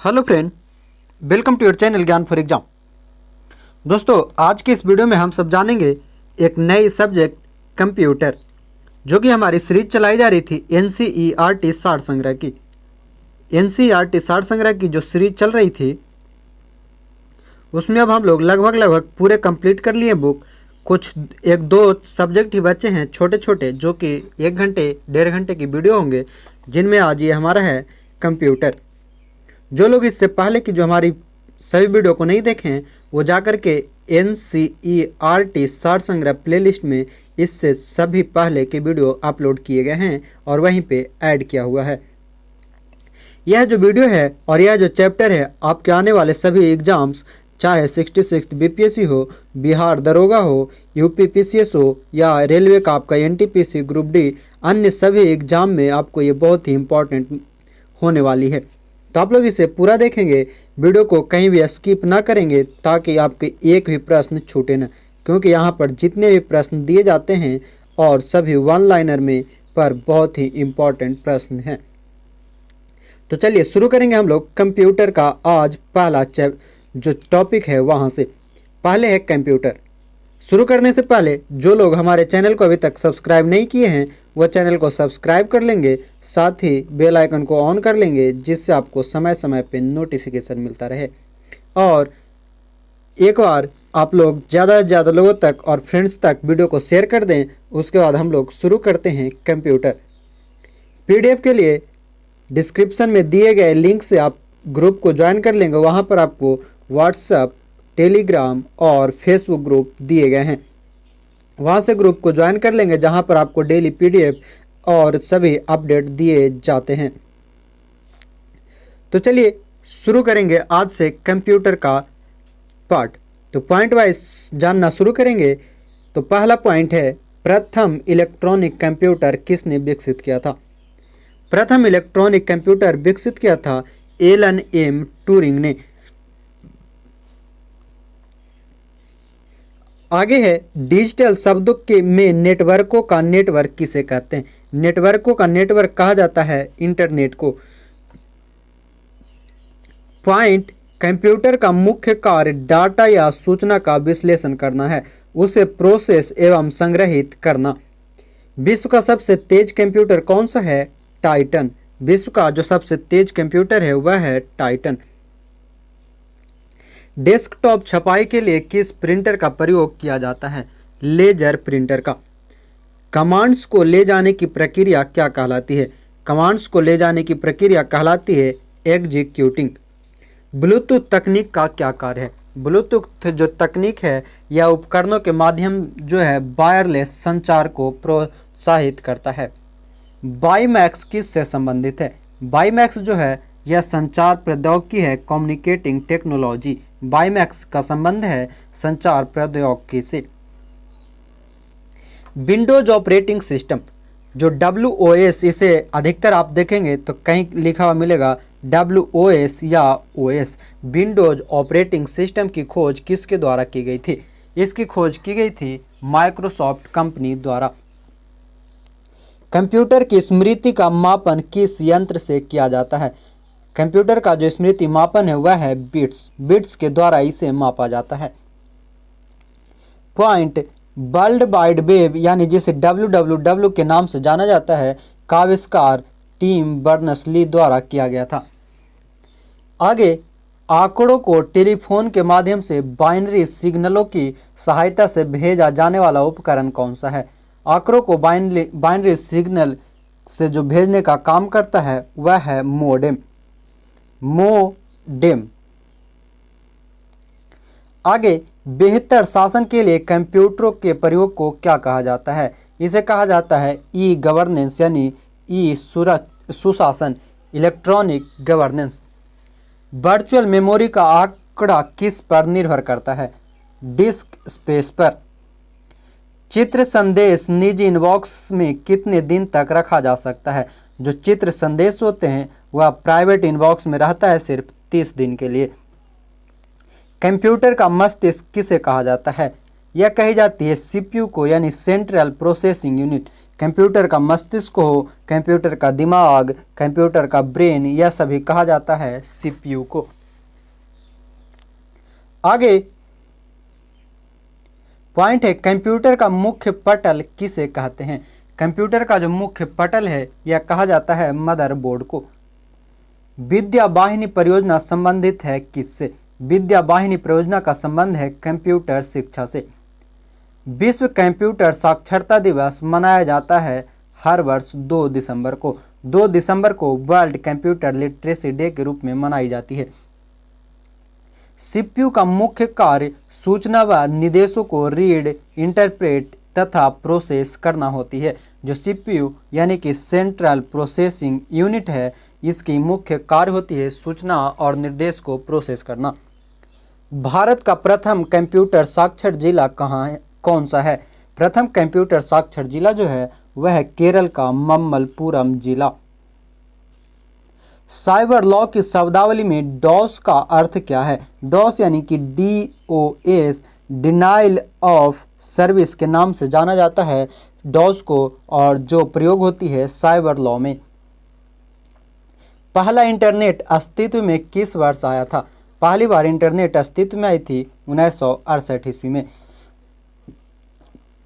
Hello friend, welcome to your channel Gyan for exam. दोस्तों, आज के इस वीडियो में हम सब जानेंगे एक नई सब्जेक्ट कंप्यूटर, जो कि हमारी सीरीज चलाई जा रही थी NCERT सार संग्रह की। NCERT सार संग्रह की जो सीरीज चल रही थी उसमें अब हम लोग लगभग पूरे कंप्लीट कर लिए बुक। कुछ एक दो सब्जेक्ट ही बचे हैं छोटे छोटे, जो कि 1 घंटे 1.5 घंटे की वीडियो होंगे, जिनमें आज ये हमारा है कंप्यूटर। जो लोग इससे पहले की जो हमारी सभी वीडियो को नहीं देखे हैं वो जाकर के NCERT सार संग्रह प्लेलिस्ट में इससे सभी पहले के वीडियो अपलोड किए गए हैं और वहीं पे ऐड किया हुआ है। यह जो वीडियो है और यह जो चैप्टर है आपके आने वाले सभी एग्जाम्स, चाहे 66 BPSC हो, बिहार दरोगा हो, UP PCS हो या रेलवे का आपका NTPC ग्रुप डी, अन्य सभी एग्जाम में आपको ये बहुत ही इम्पोर्टेंट होने वाली है। तो आप लोग इसे पूरा देखेंगे, वीडियो को कहीं भी स्किप ना करेंगे ताकि आपके एक भी प्रश्न छूटे ना, क्योंकि यहाँ पर जितने भी प्रश्न दिए जाते हैं और सभी वन लाइनर में पर बहुत ही इम्पोर्टेंट प्रश्न हैं। तो चलिए शुरू करेंगे हम लोग कंप्यूटर का आज पहला जो टॉपिक है वहाँ से। पहले है कंप्यूटर। शुरू करने से पहले जो लोग हमारे चैनल को अभी तक सब्सक्राइब नहीं किए हैं वो चैनल को सब्सक्राइब कर लेंगे, साथ ही बेल आइकन को ऑन कर लेंगे, जिससे आपको समय समय पे नोटिफिकेशन मिलता रहे। और एक बार आप लोग ज़्यादा से ज़्यादा लोगों तक और फ्रेंड्स तक वीडियो को शेयर कर दें। उसके बाद हम लोग शुरू करते हैं कंप्यूटर। PDF के लिए डिस्क्रिप्शन में दिए गए लिंक से आप ग्रुप को ज्वाइन कर लेंगे। वहाँ पर आपको व्हाट्सएप, टेलीग्राम और फेसबुक ग्रुप दिए गए हैं। वहाँ से ग्रुप को ज्वाइन कर लेंगे, जहाँ पर आपको डेली PDF और सभी अपडेट दिए जाते हैं। तो चलिए शुरू करेंगे आज से कंप्यूटर का पार्ट। तो पॉइंट वाइज जानना शुरू करेंगे। तो पहला पॉइंट है, प्रथम इलेक्ट्रॉनिक कंप्यूटर किसने विकसित किया था? प्रथम इलेक्ट्रॉनिक कंप्यूटर विकसित किया था एलन M ट्यूरिंग ने। आगे है, डिजिटल शब्दों के में नेटवर्कों का नेटवर्क किसे कहते हैं? नेटवर्कों का नेटवर्क कहा जाता है इंटरनेट को। पॉइंट, कंप्यूटर का मुख्य कार्य डाटा या सूचना का विश्लेषण करना है, उसे प्रोसेस एवं संग्रहित करना। विश्व का सबसे तेज कंप्यूटर कौन सा है? टाइटन। विश्व का जो सबसे तेज कंप्यूटर है वह है टाइटन। डेस्कटॉप छपाई के लिए किस प्रिंटर का प्रयोग किया जाता है? लेजर प्रिंटर का। कमांड्स को ले जाने की प्रक्रिया क्या कहलाती है? कमांड्स को ले जाने की प्रक्रिया कहलाती है एग्जीक्यूटिंग। ब्लूटूथ तकनीक का क्या कार्य है? ब्लूटूथ जो तकनीक है यह उपकरणों के माध्यम जो है वायरलेस संचार को प्रोत्साहित करता है। बाईमैक्स किससे संबंधित है? बाईमैक्स जो है यह संचार प्रौद्योगिकी है, कम्युनिकेटिंग टेक्नोलॉजी। बाईमैक्स का संबंध है संचार प्रौद्योगिकी से। विंडोज ऑपरेटिंग सिस्टम जो WOS, इसे अधिकतर आप देखेंगे तो कहीं लिखा हुआ मिलेगा WOS या OS। विंडोज ऑपरेटिंग सिस्टम की खोज किसके द्वारा की गई थी? इसकी खोज की गई थी माइक्रोसॉफ्ट कंपनी द्वारा। कंप्यूटर की स्मृति का मापन किस यंत्र से किया जाता है? कंप्यूटर का जो स्मृति मापन है वह है बिट्स। बिट्स के द्वारा इसे मापा जाता है। पॉइंट, वर्ल्ड वाइड वेब यानी जिसे WWW के नाम से जाना जाता है का आविष्कार टिम बर्नर्स-ली द्वारा किया गया था। आगे, आंकड़ों को टेलीफोन के माध्यम से बाइनरी सिग्नलों की सहायता से भेजा जाने वाला उपकरण कौन सा है? आंकड़ों को बाइनरी सिग्नल से जो भेजने का काम करता है वह है मोडेम। मोडेम। आगे, बेहतर शासन के लिए कंप्यूटरों के प्रयोग को क्या कहा जाता है? इसे कहा जाता है ई गवर्नेंस यानी सुशासन, इलेक्ट्रॉनिक गवर्नेंस। वर्चुअल मेमोरी का आंकड़ा किस पर निर्भर करता है? डिस्क स्पेस पर। चित्र संदेश निजी इनबॉक्स में कितने दिन तक रखा जा सकता है? जो चित्र संदेश होते हैं वह प्राइवेट इनबॉक्स में रहता है सिर्फ 30 दिन के लिए। कंप्यूटर का मस्तिष्क किसे कहा जाता है? यह कही जाती है CPU को, यानी सेंट्रल प्रोसेसिंग यूनिट। कंप्यूटर का मस्तिष्क हो, कंप्यूटर का दिमाग, कंप्यूटर का ब्रेन, यह सभी कहा जाता है सीपीयू को। आगे पॉइंट है कंप्यूटर का मुख्य पटल किसे कहते हैं। कंप्यूटर का जो मुख्य पटल है यह कहा जाता है मदरबोर्ड को। विद्या वाहिनी परियोजना संबंधित है किससे। विद्या वाहिनी परियोजना का संबंध है कंप्यूटर शिक्षा से। विश्व कंप्यूटर साक्षरता दिवस मनाया जाता है हर वर्ष 2 दिसंबर को। 2 दिसंबर को वर्ल्ड कंप्यूटर लिटरेसी डे के रूप में मनाई जाती है। सीपीयू का मुख्य कार्य सूचना व निर्देशों को रीड, इंटरप्रेट तथा प्रोसेस करना होती है। जो सीपीयू यानी कि सेंट्रल प्रोसेसिंग यूनिट है, इसकी मुख्य कार्य होती है सूचना और निर्देश को प्रोसेस करना। भारत का प्रथम कंप्यूटर साक्षर जिला कहाँ है, कौन सा है। प्रथम कंप्यूटर साक्षर जिला जो है वह है केरल का मम्मलपुरम जिला। साइबर लॉ की शब्दावली में डॉस का अर्थ क्या है। डॉस यानी कि DOS डिनाइल ऑफ सर्विस के नाम से जाना जाता है डॉस को, और जो प्रयोग होती है साइबर लॉ में। पहला इंटरनेट अस्तित्व में किस वर्ष आया था। पहली बार इंटरनेट अस्तित्व में आई थी 1968 ईस्वी में।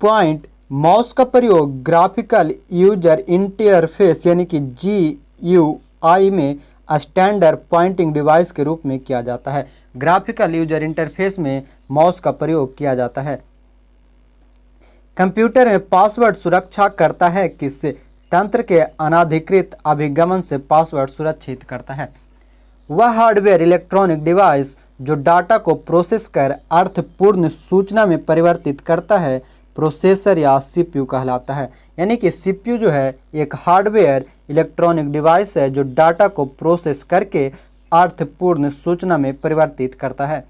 पॉइंट, माउस का प्रयोग ग्राफिकल यूजर इंटरफेस यानी कि GUI में स्टैंडर्ड पॉइंटिंग डिवाइस के रूप में किया जाता है। ग्राफिकल यूजर इंटरफेस में माउस का प्रयोग किया जाता है। कंप्यूटर में पासवर्ड सुरक्षा करता है किससे। तंत्र के अनाधिकृत अभिगमन से पासवर्ड सुरक्षित करता है। वह हार्डवेयर इलेक्ट्रॉनिक डिवाइस जो डाटा को प्रोसेस कर अर्थपूर्ण सूचना में परिवर्तित करता है प्रोसेसर या सीपीयू कहलाता है। यानी कि सीपीयू जो है एक हार्डवेयर इलेक्ट्रॉनिक डिवाइस है जो डाटा को प्रोसेस करके अर्थपूर्ण सूचना में परिवर्तित करता है।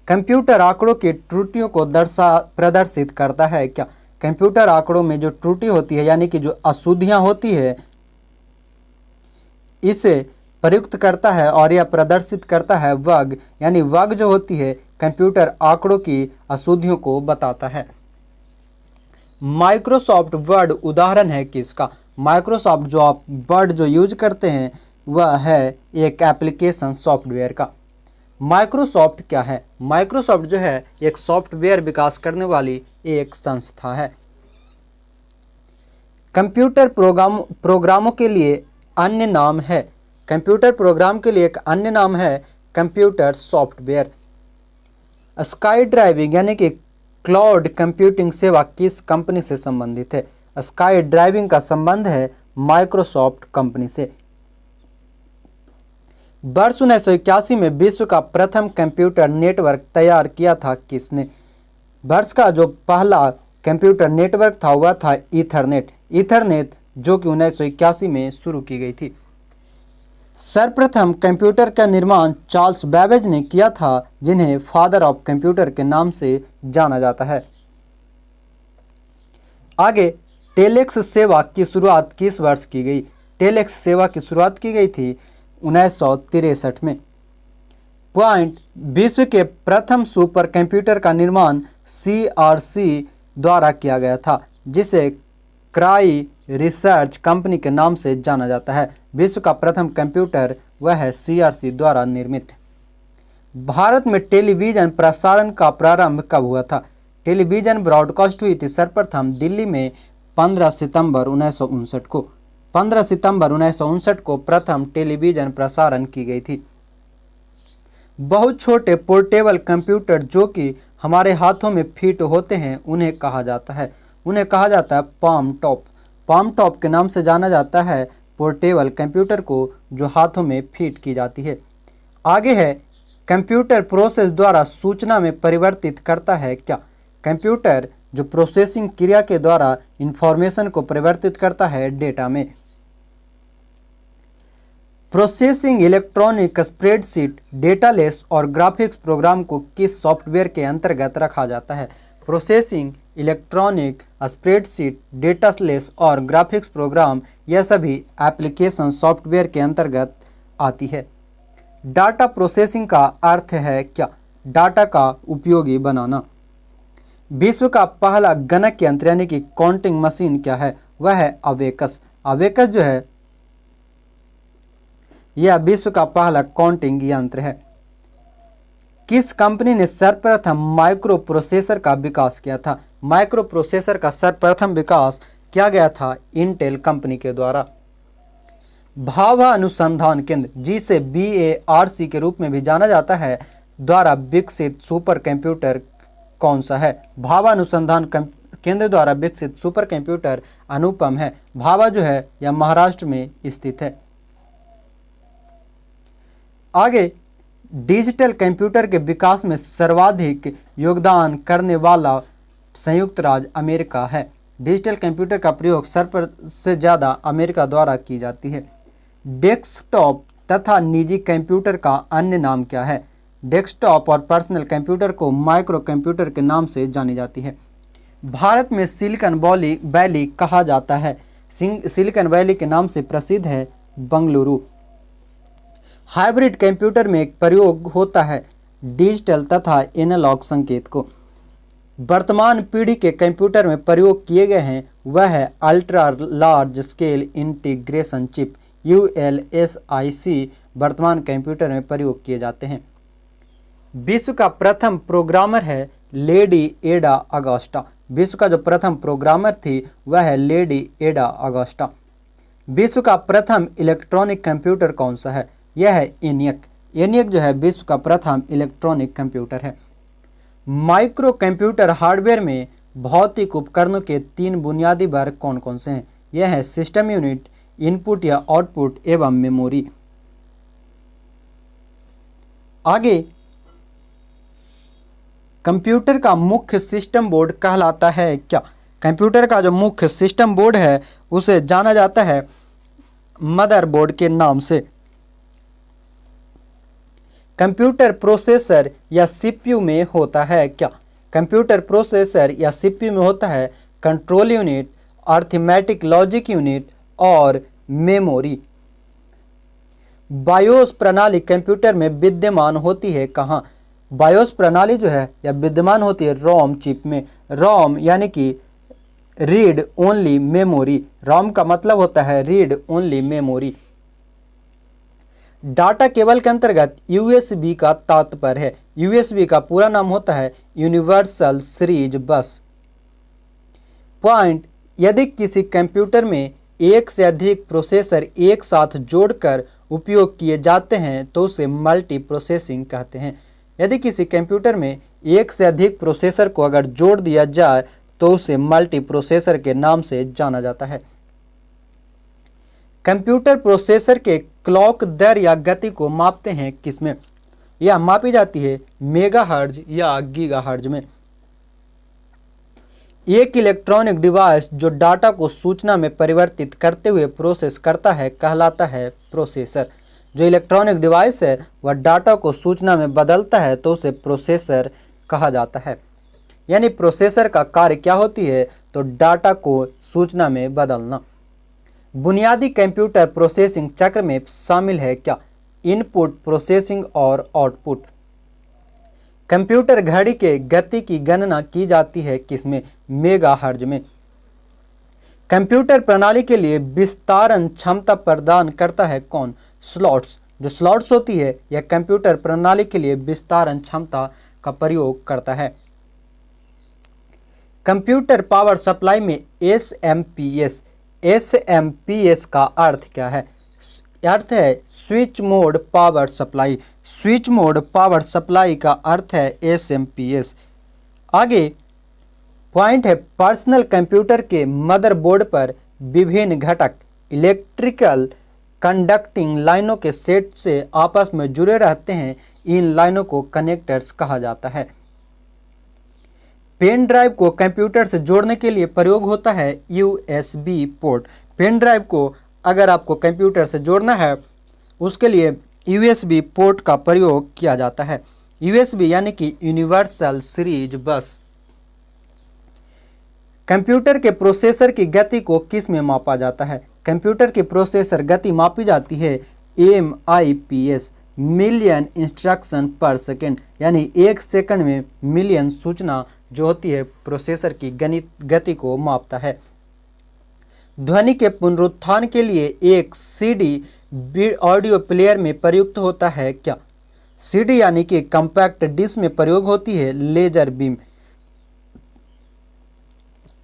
कंप्यूटर आंकड़ों की त्रुटियों को प्रदर्शित करता है क्या। कंप्यूटर आंकड़ों में जो त्रुटि होती है यानी कि जो अशुद्धियां होती है इसे प्रयुक्त करता है और यह प्रदर्शित करता है बग, यानी बग जो होती है कंप्यूटर आंकड़ों की अशुद्धियों को बताता है। माइक्रोसॉफ्ट वर्ड उदाहरण है किसका। माइक्रोसॉफ्ट जो आप वर्ड जो यूज करते हैं वह है एक एप्लीकेशन सॉफ्टवेयर का। माइक्रोसॉफ्ट क्या है। माइक्रोसॉफ्ट जो है एक सॉफ्टवेयर विकास करने वाली एक संस्था है। कंप्यूटर प्रोग्रामों के लिए अन्य नाम है। कंप्यूटर प्रोग्राम के लिए एक अन्य नाम है कंप्यूटर सॉफ्टवेयर। स्काई ड्राइविंग यानी कि क्लाउड कंप्यूटिंग सेवा किस कंपनी से संबंधित है। स्काई ड्राइविंग का संबंध है माइक्रोसॉफ्ट कंपनी से। वर्ष 1981 में विश्व का प्रथम कंप्यूटर नेटवर्क तैयार किया था किसने। वर्ष का जो पहला कंप्यूटर नेटवर्क था वह था ईथरनेट जो कि 1981 में शुरू की गई थी। सर्वप्रथम कंप्यूटर का निर्माण चार्ल्स बेबेज ने किया था जिन्हें फादर ऑफ कंप्यूटर के नाम से जाना जाता है। आगे टेलेक्स सेवा की शुरुआत किस वर्ष की गई। टेलेक्स सेवा की शुरुआत की गई थी 1963 में। पॉइंट, विश्व के प्रथम सुपर कंप्यूटर का निर्माण CRC द्वारा किया गया था जिसे क्राई रिसर्च कंपनी के नाम से जाना जाता है। विश्व का प्रथम कंप्यूटर वह है CRC द्वारा निर्मित। भारत में टेलीविजन प्रसारण का प्रारंभ कब हुआ था। टेलीविजन ब्रॉडकास्ट हुई थी सर्वप्रथम दिल्ली में 15 सितंबर 1959 को। 15 सितंबर 1959 को प्रथम टेलीविजन प्रसारण की गई थी। बहुत छोटे पोर्टेबल कंप्यूटर जो कि हमारे हाथों में फिट होते हैं उन्हें कहा जाता है पाम टॉप। पाम टॉप के नाम से जाना जाता है पोर्टेबल कंप्यूटर को जो हाथों में फिट की जाती है। आगे है कंप्यूटर प्रोसेस द्वारा सूचना में परिवर्तित करता है क्या। कंप्यूटर जो प्रोसेसिंग क्रिया के द्वारा इंफॉर्मेशन को परिवर्तित करता है डेटा में। प्रोसेसिंग इलेक्ट्रॉनिक स्प्रेडशीट, डेटालेस और ग्राफिक्स प्रोग्राम को किस सॉफ्टवेयर के अंतर्गत रखा जाता है। प्रोसेसिंग इलेक्ट्रॉनिक स्प्रेडशीट, डेटालेस और ग्राफिक्स प्रोग्राम यह सभी एप्लीकेशन सॉफ्टवेयर के अंतर्गत आती है। डाटा प्रोसेसिंग का अर्थ है क्या। डाटा का उपयोगी बनाना। विश्व का पहला गणक यंत्र यानी कि काउंटिंग मशीन क्या है? वह है अबेकस। अबेकस जो है यह विश्व का पहला काउंटिंग यंत्र है। किस कंपनी ने सर्वप्रथम माइक्रो प्रोसेसर का विकास किया था? माइक्रो प्रोसेसर का सर्वप्रथम विकास किया गया था इंटेल कंपनी के द्वारा। भाभा अनुसंधान केंद्र, जिसे BARC के रूप में भी जाना जाता है, द्वारा विकसित सुपर कंप्यूटर कौन सा है? भाभा अनुसंधान केंद्र द्वारा विकसित सुपर कंप्यूटर अनुपम है। भाभा जो है यह महाराष्ट्र में स्थित है। आगे, डिजिटल कंप्यूटर के विकास में सर्वाधिक योगदान करने वाला संयुक्त राज्य अमेरिका है। डिजिटल कंप्यूटर का प्रयोग सबसे ज़्यादा अमेरिका द्वारा की जाती है। डेस्कटॉप तथा निजी कंप्यूटर का अन्य नाम क्या है? डेस्कटॉप और पर्सनल कंप्यूटर को माइक्रो कंप्यूटर के नाम से जानी जाती है। भारत में सिलिकॉन वैली कहा जाता है। सिलिकॉन वैली के नाम से प्रसिद्ध है बंगलुरु। हाइब्रिड कंप्यूटर में एक प्रयोग होता है डिजिटल तथा एनालॉग संकेत को। वर्तमान पीढ़ी के कंप्यूटर में प्रयोग किए गए हैं वह है ultra large scale integration chip ULSIC वर्तमान कंप्यूटर में प्रयोग किए जाते हैं। विश्व का प्रथम प्रोग्रामर है लेडी एडा अगस्टा। विश्व का जो प्रथम प्रोग्रामर थी वह है लेडी एडा अगस्टा। विश्व का प्रथम इलेक्ट्रॉनिक कंप्यूटर कौन सा है? यह है ENIAC। ENIAC जो है विश्व का प्रथम इलेक्ट्रॉनिक कंप्यूटर है। माइक्रो कंप्यूटर हार्डवेयर में भौतिक उपकरणों के 3 बुनियादी वर्ग कौन कौन से हैं? यह है सिस्टम यूनिट, इनपुट या आउटपुट एवं मेमोरी। आगे, कंप्यूटर का मुख्य सिस्टम बोर्ड कहलाता है क्या? कंप्यूटर का जो मुख्य सिस्टम बोर्ड है उसे जाना जाता है मदरबोर्ड के नाम से। कंप्यूटर प्रोसेसर या CPU में होता है क्या? कंप्यूटर प्रोसेसर या CPU में होता है control unit, arithmetic logic unit और मेमोरी। बायोस प्रणाली कंप्यूटर में विद्यमान होती है कहाँ? बायोस प्रणाली जो है यह विद्यमान होती है रोम चिप में। रोम यानी कि रीड ओनली मेमोरी। रोम का मतलब होता है read only memory. Data cable के अंतर्गत USB का तात्पर्य है। USB का पूरा नाम होता है यूनिवर्सल सीरीज बस। पॉइंट, यदि किसी कंप्यूटर में एक से अधिक प्रोसेसर एक साथ जोड़कर उपयोग किए जाते हैं तो उसे मल्टी प्रोसेसिंग कहते हैं। यदि किसी कंप्यूटर में एक से अधिक प्रोसेसर को अगर जोड़ दिया जाए तो उसे मल्टी प्रोसेसर के नाम से जाना जाता है। कंप्यूटर प्रोसेसर के क्लॉक दर या गति को मापते हैं किसमें? यह मापी जाती है मेगाहर्ट्ज या गीगाहर्ट्ज में। एक इलेक्ट्रॉनिक डिवाइस जो डाटा को सूचना में परिवर्तित करते हुए प्रोसेस करता है कहलाता है प्रोसेसर। जो इलेक्ट्रॉनिक डिवाइस है वह डाटा को सूचना में बदलता है तो उसे प्रोसेसर कहा जाता है। यानी प्रोसेसर का कार्य क्या होती है? तो डाटा को सूचना में बदलना। बुनियादी कंप्यूटर प्रोसेसिंग चक्र में शामिल है क्या? इनपुट, प्रोसेसिंग और आउटपुट। कंप्यूटर घड़ी के गति की गणना की जाती है किसमें? मेगाहर्ट्ज में। कंप्यूटर प्रणाली के लिए विस्तारण क्षमता प्रदान करता है कौन? स्लॉट्स। जो स्लॉट्स होती है यह कंप्यूटर प्रणाली के लिए विस्तारण क्षमता का प्रयोग करता है। कंप्यूटर पावर सप्लाई में SMPS का अर्थ क्या है? अर्थ है switch mode power supply. Switch mode power supply का अर्थ है SMPS। आगे पॉइंट है पर्सनल कंप्यूटर के मदरबोर्ड पर विभिन्न घटक इलेक्ट्रिकल कंडक्टिंग लाइनों के सेट से आपस में जुड़े रहते हैं। इन लाइनों को कनेक्टर्स कहा जाता है। पेन ड्राइव को कंप्यूटर से जोड़ने के लिए प्रयोग होता है USB पोर्ट। पेन ड्राइव को अगर आपको कंप्यूटर से जोड़ना है उसके लिए USB पोर्ट का प्रयोग किया जाता है। USB यानी कि यूनिवर्सल सीरीज बस। कंप्यूटर के प्रोसेसर की गति को किस में मापा जाता है? कंप्यूटर की प्रोसेसर गति मापी जाती है MIPS, मिलियन इंस्ट्रक्शन पर सेकेंड। यानी 1 सेकंड में मिलियन सूचना जो होती है प्रोसेसर की गति को मापता है। ध्वनि के पुनरुत्थान के लिए एक सीडी ऑडियो प्लेयर में प्रयुक्त होता है क्या? सीडी यानी कि कॉम्पैक्ट डिस्क में प्रयोग होती है लेजर बीम।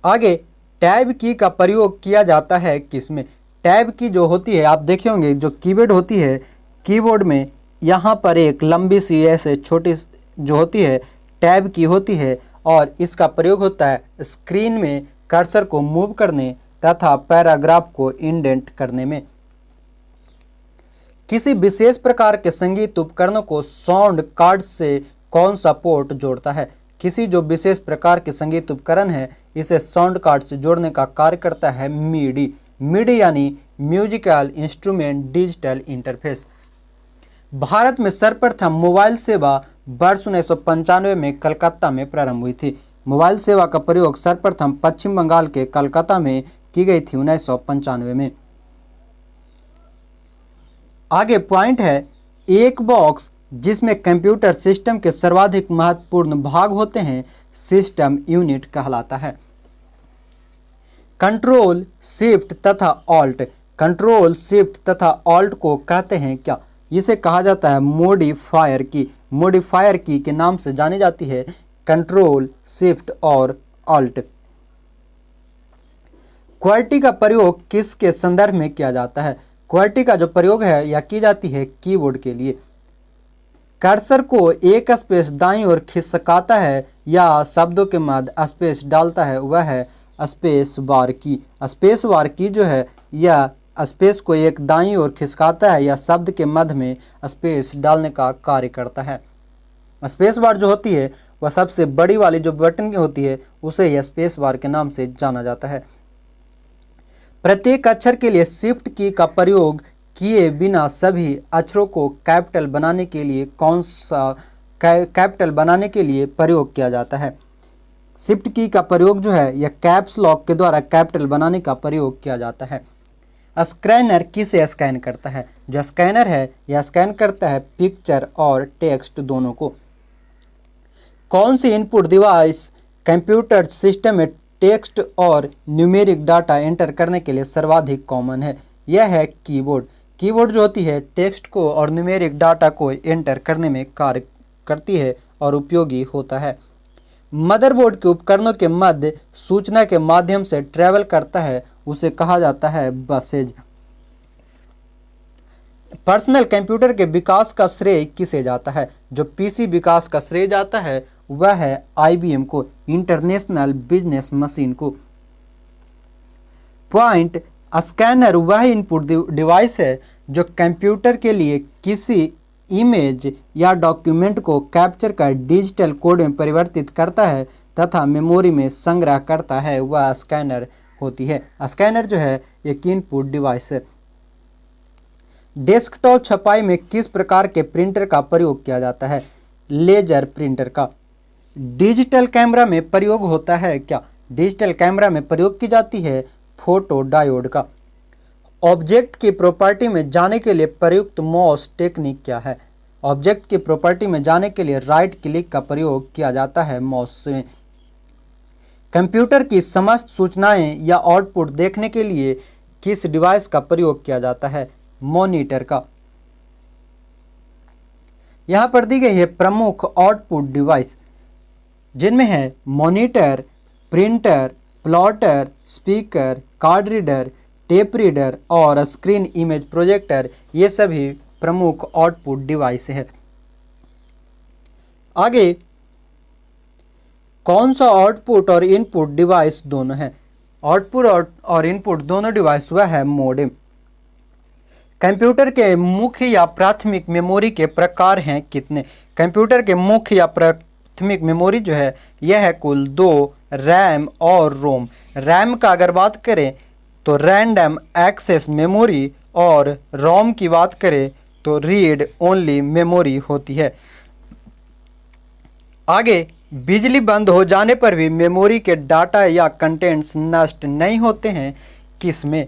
आगे टैब की का प्रयोग किया जाता है किसमें? टैब की जो होती है, आप देखे होंगे जो कीबोर्ड होती है, कीबोर्ड में यहाँ पर एक लंबी सी ऐसे छोटी जो होती है टैब की होती है और इसका प्रयोग होता है स्क्रीन में कर्सर को मूव करने तथा पैराग्राफ को इंडेंट करने में। किसी विशेष प्रकार के संगीत उपकरणों को साउंड कार्ड से कौन सा पोर्ट जोड़ता है? किसी जो विशेष प्रकार के संगीत उपकरण है इसे साउंड कार्ड से जोड़ने का कार्य करता है मीडी। मीडी यानी musical instrument digital interface. Bharat में सर्वप्रथम मोबाइल सेवा वर्ष 1995 में कलकत्ता में प्रारंभ हुई थी। मोबाइल सेवा का प्रयोग सर्वप्रथम पश्चिम बंगाल के कलकत्ता में की गई थी 1995 में। आगे पॉइंट है, एक बॉक्स जिसमें कंप्यूटर सिस्टम के सर्वाधिक महत्वपूर्ण भाग होते हैं सिस्टम यूनिट कहलाता है। कंट्रोल शिफ्ट तथा ऑल्ट। कंट्रोल शिफ्ट तथा ऑल्ट को कहते हैं क्या? इसे कहा जाता है मॉडिफायर की। मॉडिफायर की के नाम से जानी जाती है कंट्रोल शिफ्ट और ऑल्ट। क्वालिटी का प्रयोग किसके संदर्भ में किया जाता है? क्वालिटी का जो प्रयोग है या की जाती है कीबोर्ड के लिए। कर्सर को एक स्पेस दाईं ओर खिसकाता है या शब्दों के मध्य स्पेस डालता है, वह है स्पेस बार की। स्पेस बार की जो है या स्पेस को एक दाईं ओर खिसकाता है या शब्द के मध्य में स्पेस डालने का कार्य करता है। स्पेस बार जो होती है वह सबसे बड़ी वाली जो बटन होती है उसे यह स्पेस बार के नाम से जाना जाता है। प्रत्येक अक्षर के लिए शिफ्ट की का प्रयोग किए बिना सभी अक्षरों को कैपिटल बनाने के लिए कौन सा कैपिटल बनाने के लिए प्रयोग किया जाता है? शिफ्ट की का प्रयोग जो है यह कैप्स लॉक के द्वारा कैपिटल बनाने का प्रयोग किया जाता है। स्कैनर किसे स्कैन करता है? जो स्कैनर है यह स्कैन करता है पिक्चर और टेक्स्ट दोनों को। कौन सी इनपुट डिवाइस कंप्यूटर सिस्टम में टेक्स्ट और न्यूमेरिक डाटा एंटर करने के लिए सर्वाधिक कॉमन है? यह है कीबोर्ड। कीबोर्ड जो होती है टेक्स्ट को और न्यूमेरिक डाटा को एंटर करने में कार्य करती है और उपयोगी होता है। मदरबोर्ड के उपकरणों के मध्य सूचना के माध्यम से ट्रैवल करता है, उसे कहा जाता है बसेज। पर्सनल कंप्यूटर के विकास का श्रेय किसे जाता है? जो पीसी विकास का श्रेय जाता है वह है आईबीएम को, इंटरनेशनल बिजनेस मशीन को। पॉइंट, स्कैनर वह इनपुट डिवाइस है जो कंप्यूटर के लिए किसी इमेज या डॉक्यूमेंट को कैप्चर कर डिजिटल कोड में परिवर्तित करता है तथा मेमोरी में संग्रह करता है, वह स्कैनर होती है। स्कैनर जो है एक इनपुट डिवाइस है। डेस्कटॉप छपाई में किस प्रकार के प्रिंटर का प्रयोग किया जाता है? लेजर प्रिंटर का। डिजिटल कैमरा में प्रयोग होता है क्या? डिजिटल कैमरा में प्रयोग की जाती है फोटो डायोड का। ऑब्जेक्ट की प्रॉपर्टी में जाने के लिए प्रयुक्त माउस टेक्निक क्या है? ऑब्जेक्ट की प्रॉपर्टी में जाने के लिए राइट क्लिक का प्रयोग किया जाता है माउस में। कंप्यूटर की समस्त सूचनाएं या आउटपुट देखने के लिए किस डिवाइस का प्रयोग किया जाता है? मॉनिटर का। यहां पर दी गई है प्रमुख आउटपुट डिवाइस, जिनमें है monitor, printer, plotter, speaker, card reader, tape reader और स्क्रीन इमेज प्रोजेक्टर। ये सभी प्रमुख आउटपुट डिवाइस है। आगे, कौन सा आउटपुट और इनपुट डिवाइस दोनों है? आउटपुट और इनपुट दोनों डिवाइस वह है मॉडेम। कंप्यूटर के मुख्य या प्राथमिक मेमोरी के प्रकार हैं कितने? कंप्यूटर के मुख्य या प्राथमिक मेमोरी जो है यह है कुल 2, रैम और रोम। रैम का अगर बात करें तो रैंडम एक्सेस मेमोरी और रोम की बात करें तो रीड ओनली मेमोरी होती है। आगे, बिजली बंद हो जाने पर भी मेमोरी के डाटा या कंटेंट्स नष्ट नहीं होते हैं किस में?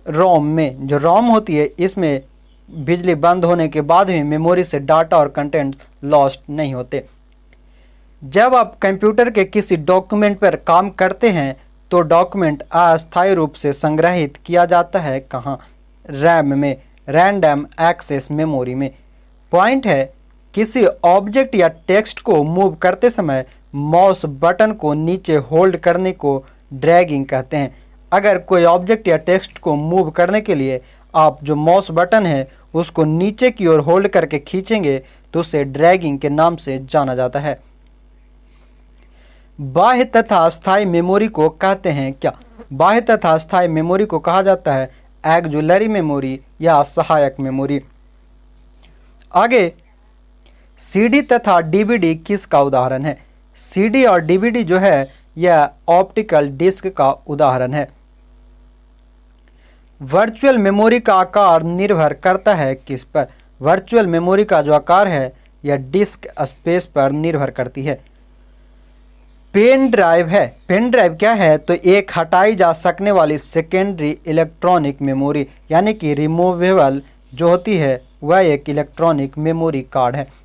रोम में। जो रोम होती है इसमें बिजली बंद होने के बाद भी मेमोरी से डाटा और कंटेंट लॉस्ट नहीं होते। जब आप कंप्यूटर के किसी डॉक्यूमेंट पर काम करते हैं तो डॉक्यूमेंट अस्थायी रूप से संग्रहित किया जाता है कहाँ? रैम में, रैंडम एक्सेस मेमोरी में। पॉइंट है, किसी ऑब्जेक्ट या टेक्स्ट को मूव करते समय माउस बटन को नीचे होल्ड करने को ड्रैगिंग कहते हैं। अगर कोई ऑब्जेक्ट या टेक्स्ट को मूव करने के लिए आप जो माउस बटन है उसको नीचे की ओर होल्ड करके खींचेंगे तो उसे ड्रैगिंग के नाम से जाना जाता है। बाह्य तथा स्थायी मेमोरी को कहते हैं क्या? बाह्य तथा स्थायी मेमोरी को कहा जाता है ऑक्सिलरी मेमोरी या सहायक मेमोरी। आगे, सीडी तथा डीवीडी किसका उदाहरण है? सीडी और डीवीडी जो है यह ऑप्टिकल डिस्क का उदाहरण है। वर्चुअल मेमोरी का आकार निर्भर करता है किस पर? वर्चुअल मेमोरी का जो आकार है यह डिस्क स्पेस पर निर्भर करती है। पेन ड्राइव है, पेन ड्राइव क्या है? तो एक हटाई जा सकने वाली सेकेंडरी इलेक्ट्रॉनिक मेमोरी, यानी कि रिमूवेबल जो होती है वह एक इलेक्ट्रॉनिक मेमोरी कार्ड है।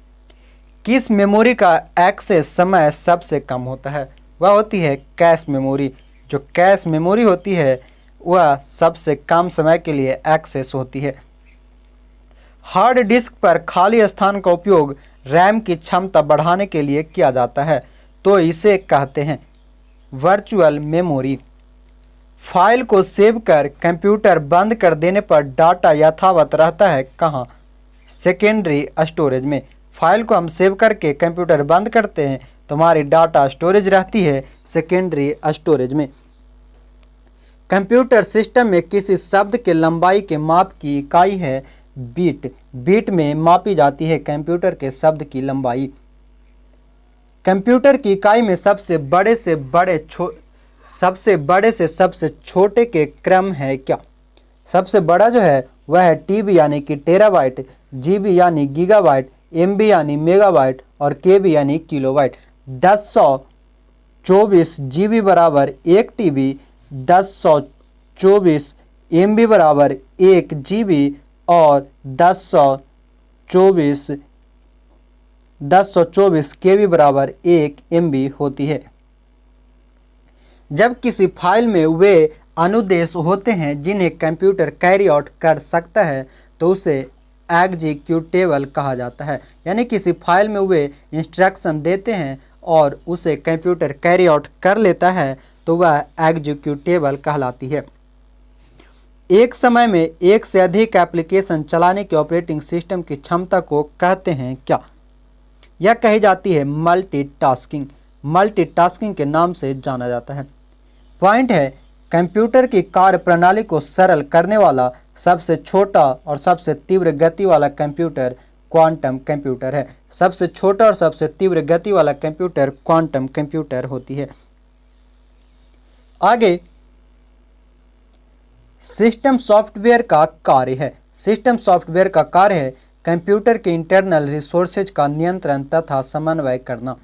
किस मेमोरी का एक्सेस समय सबसे कम होता है? वह होती है कैश मेमोरी। जो कैश मेमोरी होती है वह सबसे कम समय के लिए एक्सेस होती है। हार्ड डिस्क पर खाली स्थान का उपयोग रैम की क्षमता बढ़ाने के लिए किया जाता है, तो इसे कहते हैं वर्चुअल मेमोरी। फाइल को सेव कर कंप्यूटर बंद कर देने पर डाटा यथावत रहता है कहाँ? सेकेंडरी स्टोरेज में। फाइल को हम सेव करके कंप्यूटर बंद करते हैं तो हमारी डाटा स्टोरेज रहती है सेकेंडरी स्टोरेज में। कंप्यूटर सिस्टम में किसी शब्द के लंबाई के माप की इकाई है बीट। बीट में मापी जाती है कंप्यूटर के शब्द की लंबाई। कंप्यूटर की इकाई में सबसे बड़े से सबसे छोटे के क्रम है क्या? सबसे बड़ा जो है वह है टीबी यानी कि टेराबाइट, जीबी यानी गीगाबाइट, एमबी यानी मेगाबाइट और केबी यानी किलोबाइट। 1024 जीबी बराबर 1 टीबी, 1024 एमबी बराबर 1 जीबी और 1024 केबी बराबर 1 एमबी होती है। जब किसी फाइल में वे अनुदेश होते हैं जिन्हें कंप्यूटर कैरी आउट कर सकता है तो उसे एग्जीक्यूटेबल कहा जाता है। यानी किसी फाइल में वे इंस्ट्रक्शन देते हैं और उसे कंप्यूटर कैरी आउट कर लेता है तो वह एग्जीक्यूटेबल कहलाती है। एक समय में एक से अधिक एप्लीकेशन चलाने के ऑपरेटिंग सिस्टम की क्षमता को कहते हैं क्या? यह कही जाती है मल्टीटास्किंग। मल्टीटास्किंग के नाम से जाना जाता है। पॉइंट है, कंप्यूटर की कार्य प्रणाली को सरल करने वाला सबसे छोटा और सबसे तीव्र गति वाला कंप्यूटर क्वांटम कंप्यूटर है। सबसे छोटा और सबसे तीव्र गति वाला कंप्यूटर क्वांटम कंप्यूटर होती है। आगे, सिस्टम सॉफ्टवेयर का कार्य है। सिस्टम सॉफ्टवेयर का कार्य है कंप्यूटर के इंटरनल रिसोर्सेज का नियंत्रण तथा समन्वय करना।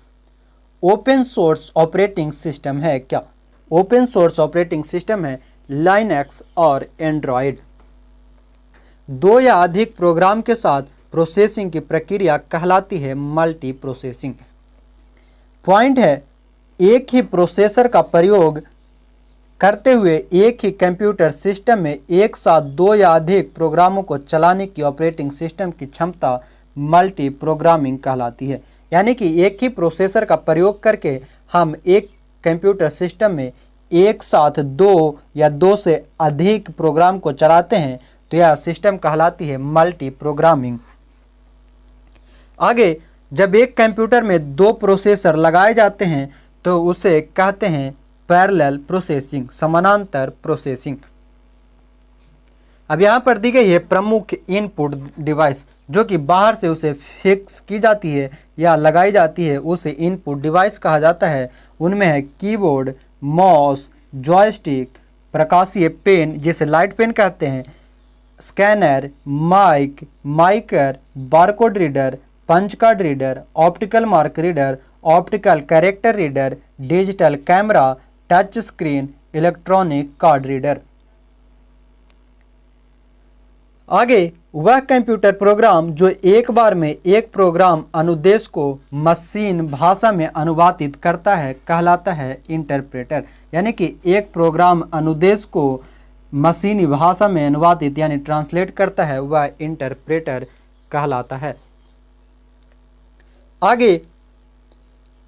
ओपन सोर्स ऑपरेटिंग सिस्टम है क्या? ओपन सोर्स ऑपरेटिंग सिस्टम है लाइनक्स और एंड्रॉयड। दो या अधिक प्रोग्राम के साथ प्रोसेसिंग की प्रक्रिया कहलाती है मल्टी प्रोसेसिंग। पॉइंट है, एक ही प्रोसेसर का प्रयोग करते हुए एक ही कंप्यूटर सिस्टम में एक साथ दो या अधिक प्रोग्रामों को चलाने की ऑपरेटिंग सिस्टम की क्षमता मल्टी प्रोग्रामिंग कहलाती है। यानी कि एक ही प्रोसेसर का प्रयोग करके हम एक कंप्यूटर सिस्टम में एक साथ दो या दो से अधिक प्रोग्राम को चलाते हैं तो यह सिस्टम कहलाती है मल्टी प्रोग्रामिंग। आगे, जब एक कंप्यूटर में दो प्रोसेसर लगाए जाते हैं तो उसे कहते हैं पैरेलल प्रोसेसिंग, समानांतर प्रोसेसिंग। अब यहाँ पर दी गई है प्रमुख इनपुट डिवाइस जो कि बाहर से उसे फिक्स की जाती है या लगाई जाती है, उसे इनपुट डिवाइस कहा जाता है। उनमें है कीबोर्ड, माउस, जॉयस्टिक, प्रकाशीय पेन जिसे लाइट पेन कहते हैं, स्कैनर, माइक, माइकर, barcode reader, punch card reader, optical mark reader, optical character reader, digital camera, touch screen, electronic card reader. आगे वह कंप्यूटर प्रोग्राम जो एक बार में एक प्रोग्राम अनुदेश को मशीन भाषा में अनुवादित करता है कहलाता है इंटरप्रेटर। यानी कि एक प्रोग्राम अनुदेश को मशीनी भाषा में अनुवादित यानी ट्रांसलेट करता है वह इंटरप्रेटर कहलाता है। आगे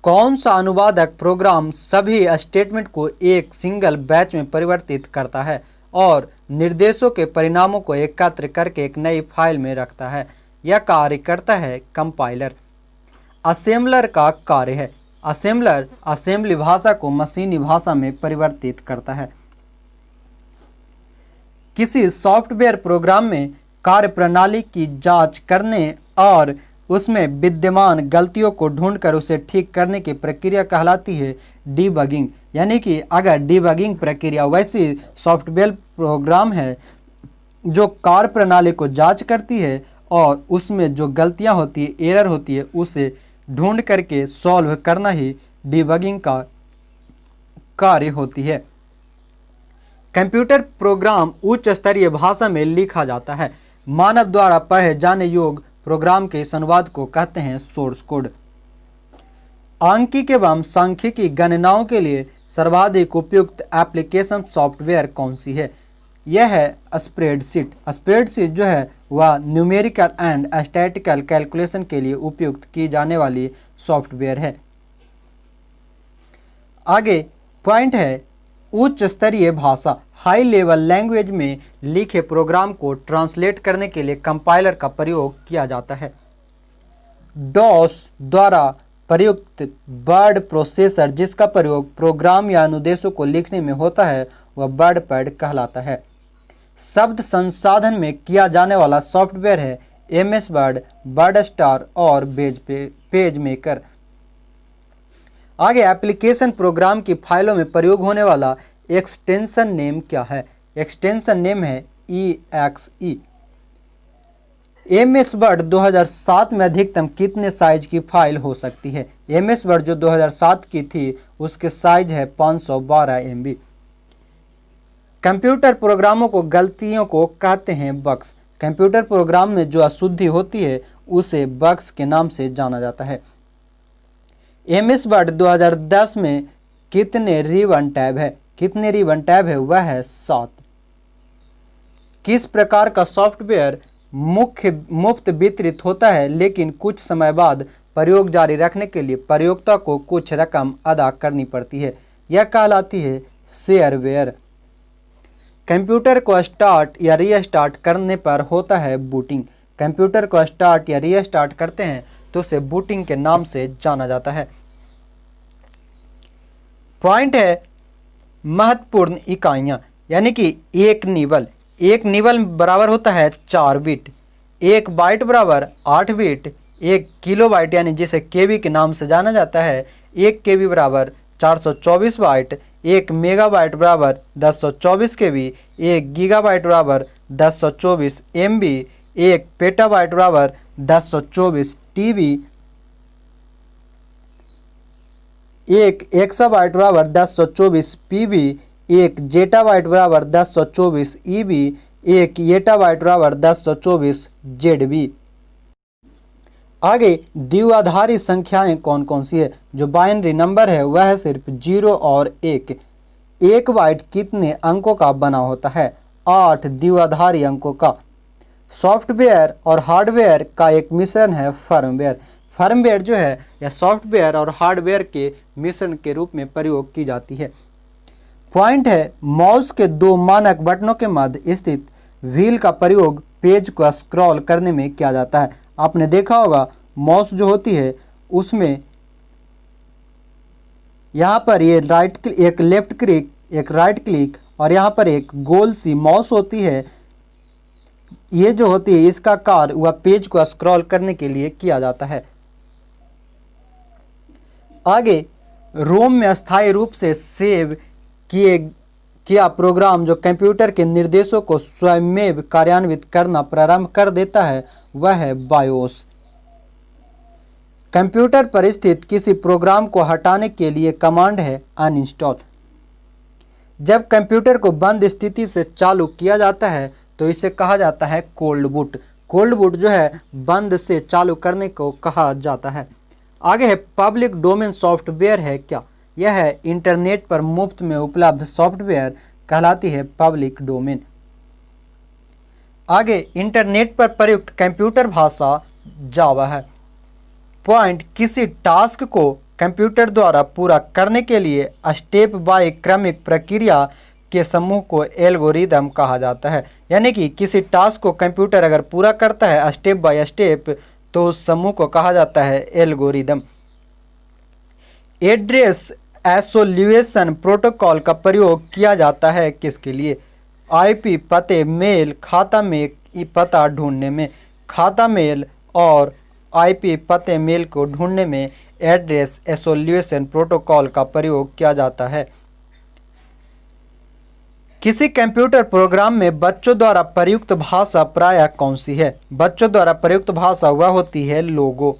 कौन सा अनुवादक प्रोग्राम सभी स्टेटमेंट को एक सिंगल बैच में परिवर्तित करता है और निर्देशों के परिणामों को एकत्र करके एक नई फाइल में रखता है? यह कार्य करता है कंपाइलर। असेंबलर का कार्य है। असेंबलर असेंबली भाषा को मशीनी भाषा में परिवर्तित करता है। किसी सॉफ्टवेयर प्रोग्राम में कार्यप्रणाली की जांच करने और उसमें विद्यमान गलतियों को ढूंढकर उसे ठीक करने की प्रक्रिया कहलाती है डीबगिंग। यानी कि अगर डीबगिंग प्रक्रिया वैसी सॉफ्टवेयर प्रोग्राम है जो कार्यप्रणाली को जांच करती है और उसमें जो गलतियां होती है, एरर होती है, उसे ढूंढ करके सॉल्व करना ही डीबगिंग का कार्य होती है। कंप्यूटर प्रोग्राम उच्च स्तरीय भाषा में लिखा जाता है। मानव द्वारा पढ़े जाने योग्य प्रोग्राम के इस अनुवाद को कहते हैं सोर्स कोड। आंकिक एवं सांख्यिकी गणनाओं के लिए सर्वाधिक उपयुक्त एप्लीकेशन सॉफ्टवेयर कौन सी है? यह है स्प्रेडशीट। स्प्रेडशीट जो है वह न्यूमेरिकल एंड स्टैटिकल कैलकुलेशन के लिए उपयुक्त की जाने वाली सॉफ्टवेयर है। आगे पॉइंट है उच्च स्तरीय भाषा। हाई लेवल लैंग्वेज में लिखे प्रोग्राम को ट्रांसलेट करने के लिए कंपाइलर का प्रयोग किया जाता है। डॉस द्वारा प्रयुक्त वर्ड प्रोसेसर जिसका प्रयोग प्रोग्राम या अनुदेशों को लिखने में होता है वह वर्डपैड कहलाता है। शब्द संसाधन में किया जाने वाला सॉफ्टवेयर है MS वर्ड, वर्डस्टार और पेज मेकर। आगे एप्लीकेशन प्रोग्राम की फाइलों में प्रयोग होने वाला एक्सटेंशन नेम क्या है? एक्सटेंशन नेम है EXE। MS वर्ड 2007 में अधिकतम कितने साइज की फाइल हो सकती है? MS वर्ड जो 2007 की थी उसके साइज है 512 MB। कंप्यूटर प्रोग्रामों को गलतियों को कहते हैं बग्स। कंप्यूटर प्रोग्राम में जो अशुद्धि होती है उसे बग्स के नाम से जाना जाता है। MS वर्ड 2010 में कितने रिबन टैब है? कितने रिबन टैब है? वह है 7। किस प्रकार का सॉफ्टवेयर मुफ्त वितरित होता है लेकिन कुछ समय बाद प्रयोग जारी रखने के लिए प्रयोक्ता को कुछ रकम अदा करनी पड़ती है? यह कहलाती है शेयरवेयर। कंप्यूटर को स्टार्ट या रीस्टार्ट करने पर होता है बूटिंग। कंप्यूटर को स्टार्ट या रीस्टार्ट करते हैं तो उसे बूटिंग के नाम से जाना जाता है। पॉइंट है महत्वपूर्ण इकाइयां। यानी कि एक निबल बराबर होता है 4 बिट, 1 बाइट बराबर 8 बिट, 1 किलोबाइट यानी जिसे केबी के नाम से जाना जाता है 1 केबी बराबर 424 बाइट, 1 मेगाबाइट बराबर 1024 केबी, 1 गीगाबाइट बराबर 1024 MB, 1 पेटाबाइट बराबर 1024 TB, 1 एक्साबाइट बराबर 1024 PB, 1 जेटाबाइट बराबर 1024 EB, 1 येटाबाइट बराबर 1024 ZB। आगे द्विआधारी संख्याएं कौन कौन सी है? जो बाइनरी नंबर है वह है सिर्फ 0 और 1। 1 बाइट कितने अंकों का बना होता है? 8 द्विआधारी अंकों का। सॉफ्टवेयर और हार्डवेयर का एक मिश्रण है फर्मवेयर। फर्मवेयर जो है यह सॉफ्टवेयर और हार्डवेयर के मिश्रण के रूप में प्रयोग की जाती है। पॉइंट है माउस के 2 मानक बटनों के मध्य स्थित व्हील का प्रयोग पेज को स्क्रॉल करने में किया जाता है। आपने देखा होगा माउस जो होती है उसमें यहाँ पर ये एक लेफ्ट क्लिक, एक राइट क्लिक और यहाँ पर एक गोल सी माउस होती है। ये जो होती है इसका कार्य वह पेज को स्क्रॉल करने के लिए किया जाता है। आगे रोम में अस्थायी रूप से सेव किया प्रोग्राम जो कंप्यूटर के निर्देशों को स्वयं कार्यान्वित करना प्रारंभ कर देता है वह है बायोस। कंप्यूटर पर स्थित किसी प्रोग्राम को हटाने के लिए कमांड है अनइंस्टॉल। जब कंप्यूटर को बंद स्थिति से चालू किया जाता है तो इसे कहा जाता है कोल्ड बूट। कोल्ड बूट जो है बंद से चालू करने को कहा जाता है। आगे है पब्लिक डोमेन सॉफ्टवेयर है क्या? यह है इंटरनेट पर मुफ्त में उपलब्ध सॉफ्टवेयर कहलाती है पब्लिक डोमेन। आगे इंटरनेट पर प्रयुक्त कंप्यूटर भाषा जावा है। पॉइंट, किसी टास्क को कंप्यूटर द्वारा पूरा करने के लिए स्टेप बाय क्रमिक प्रक्रिया के समूह को एल्गोरिदम कहा जाता है। यानी कि किसी टास्क को कंप्यूटर अगर पूरा करता है स्टेप बाय स्टेप तो उस समूह को कहा जाता है एल्गोरिदम। एड्रेस एसोल्यूशन प्रोटोकॉल का प्रयोग किया जाता है किसके लिए? आईपी पते, मेल खाता में पता ढूंढने में। खाता मेल और आईपी पते मेल को ढूंढने में एड्रेस एसोल्यूशन प्रोटोकॉल का प्रयोग किया जाता है। किसी कंप्यूटर प्रोग्राम में बच्चों द्वारा प्रयुक्त भाषा प्रायः कौन सी है? बच्चों द्वारा प्रयुक्त भाषा वह होती है लोगो।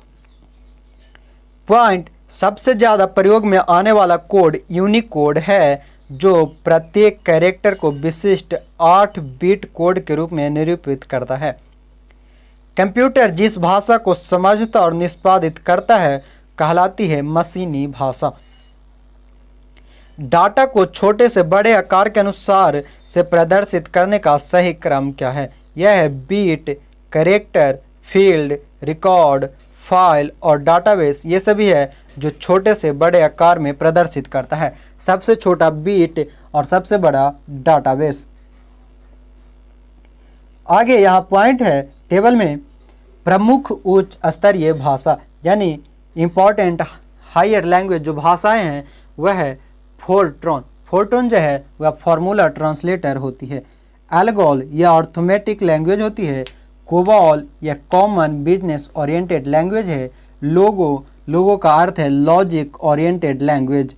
पॉइंट, सबसे ज्यादा प्रयोग में आने वाला कोड यूनिकोड है जो प्रत्येक कैरेक्टर को विशिष्ट 8 बिट कोड के रूप में निरूपित करता है। कंप्यूटर जिस भाषा को समझता और निष्पादित करता है कहलाती है मशीनी भाषा। डाटा को छोटे से बड़े आकार के अनुसार से प्रदर्शित करने का सही क्रम क्या है? यह है bit, character, field, record, file और डाटाबेस। ये सभी है जो छोटे से बड़े आकार में प्रदर्शित करता है। सबसे छोटा बीट और सबसे बड़ा डाटाबेस। आगे यहाँ पॉइंट है टेबल में प्रमुख उच्च स्तरीय भाषा यानी इम्पॉर्टेंट हायर लैंग्वेज जो भाषाएं हैं वह है फोर्ट्रॉन। फोर्ट्रॉन जो है वह फार्मूला ट्रांसलेटर होती है। एल्गोल यह अर्थमेटिक लैंग्वेज होती है। कोबॉल यह कॉमन बिजनेस ओरिएंटेड लैंग्वेज है। लोगो का अर्थ है लॉजिक ओरिएंटेड लैंग्वेज।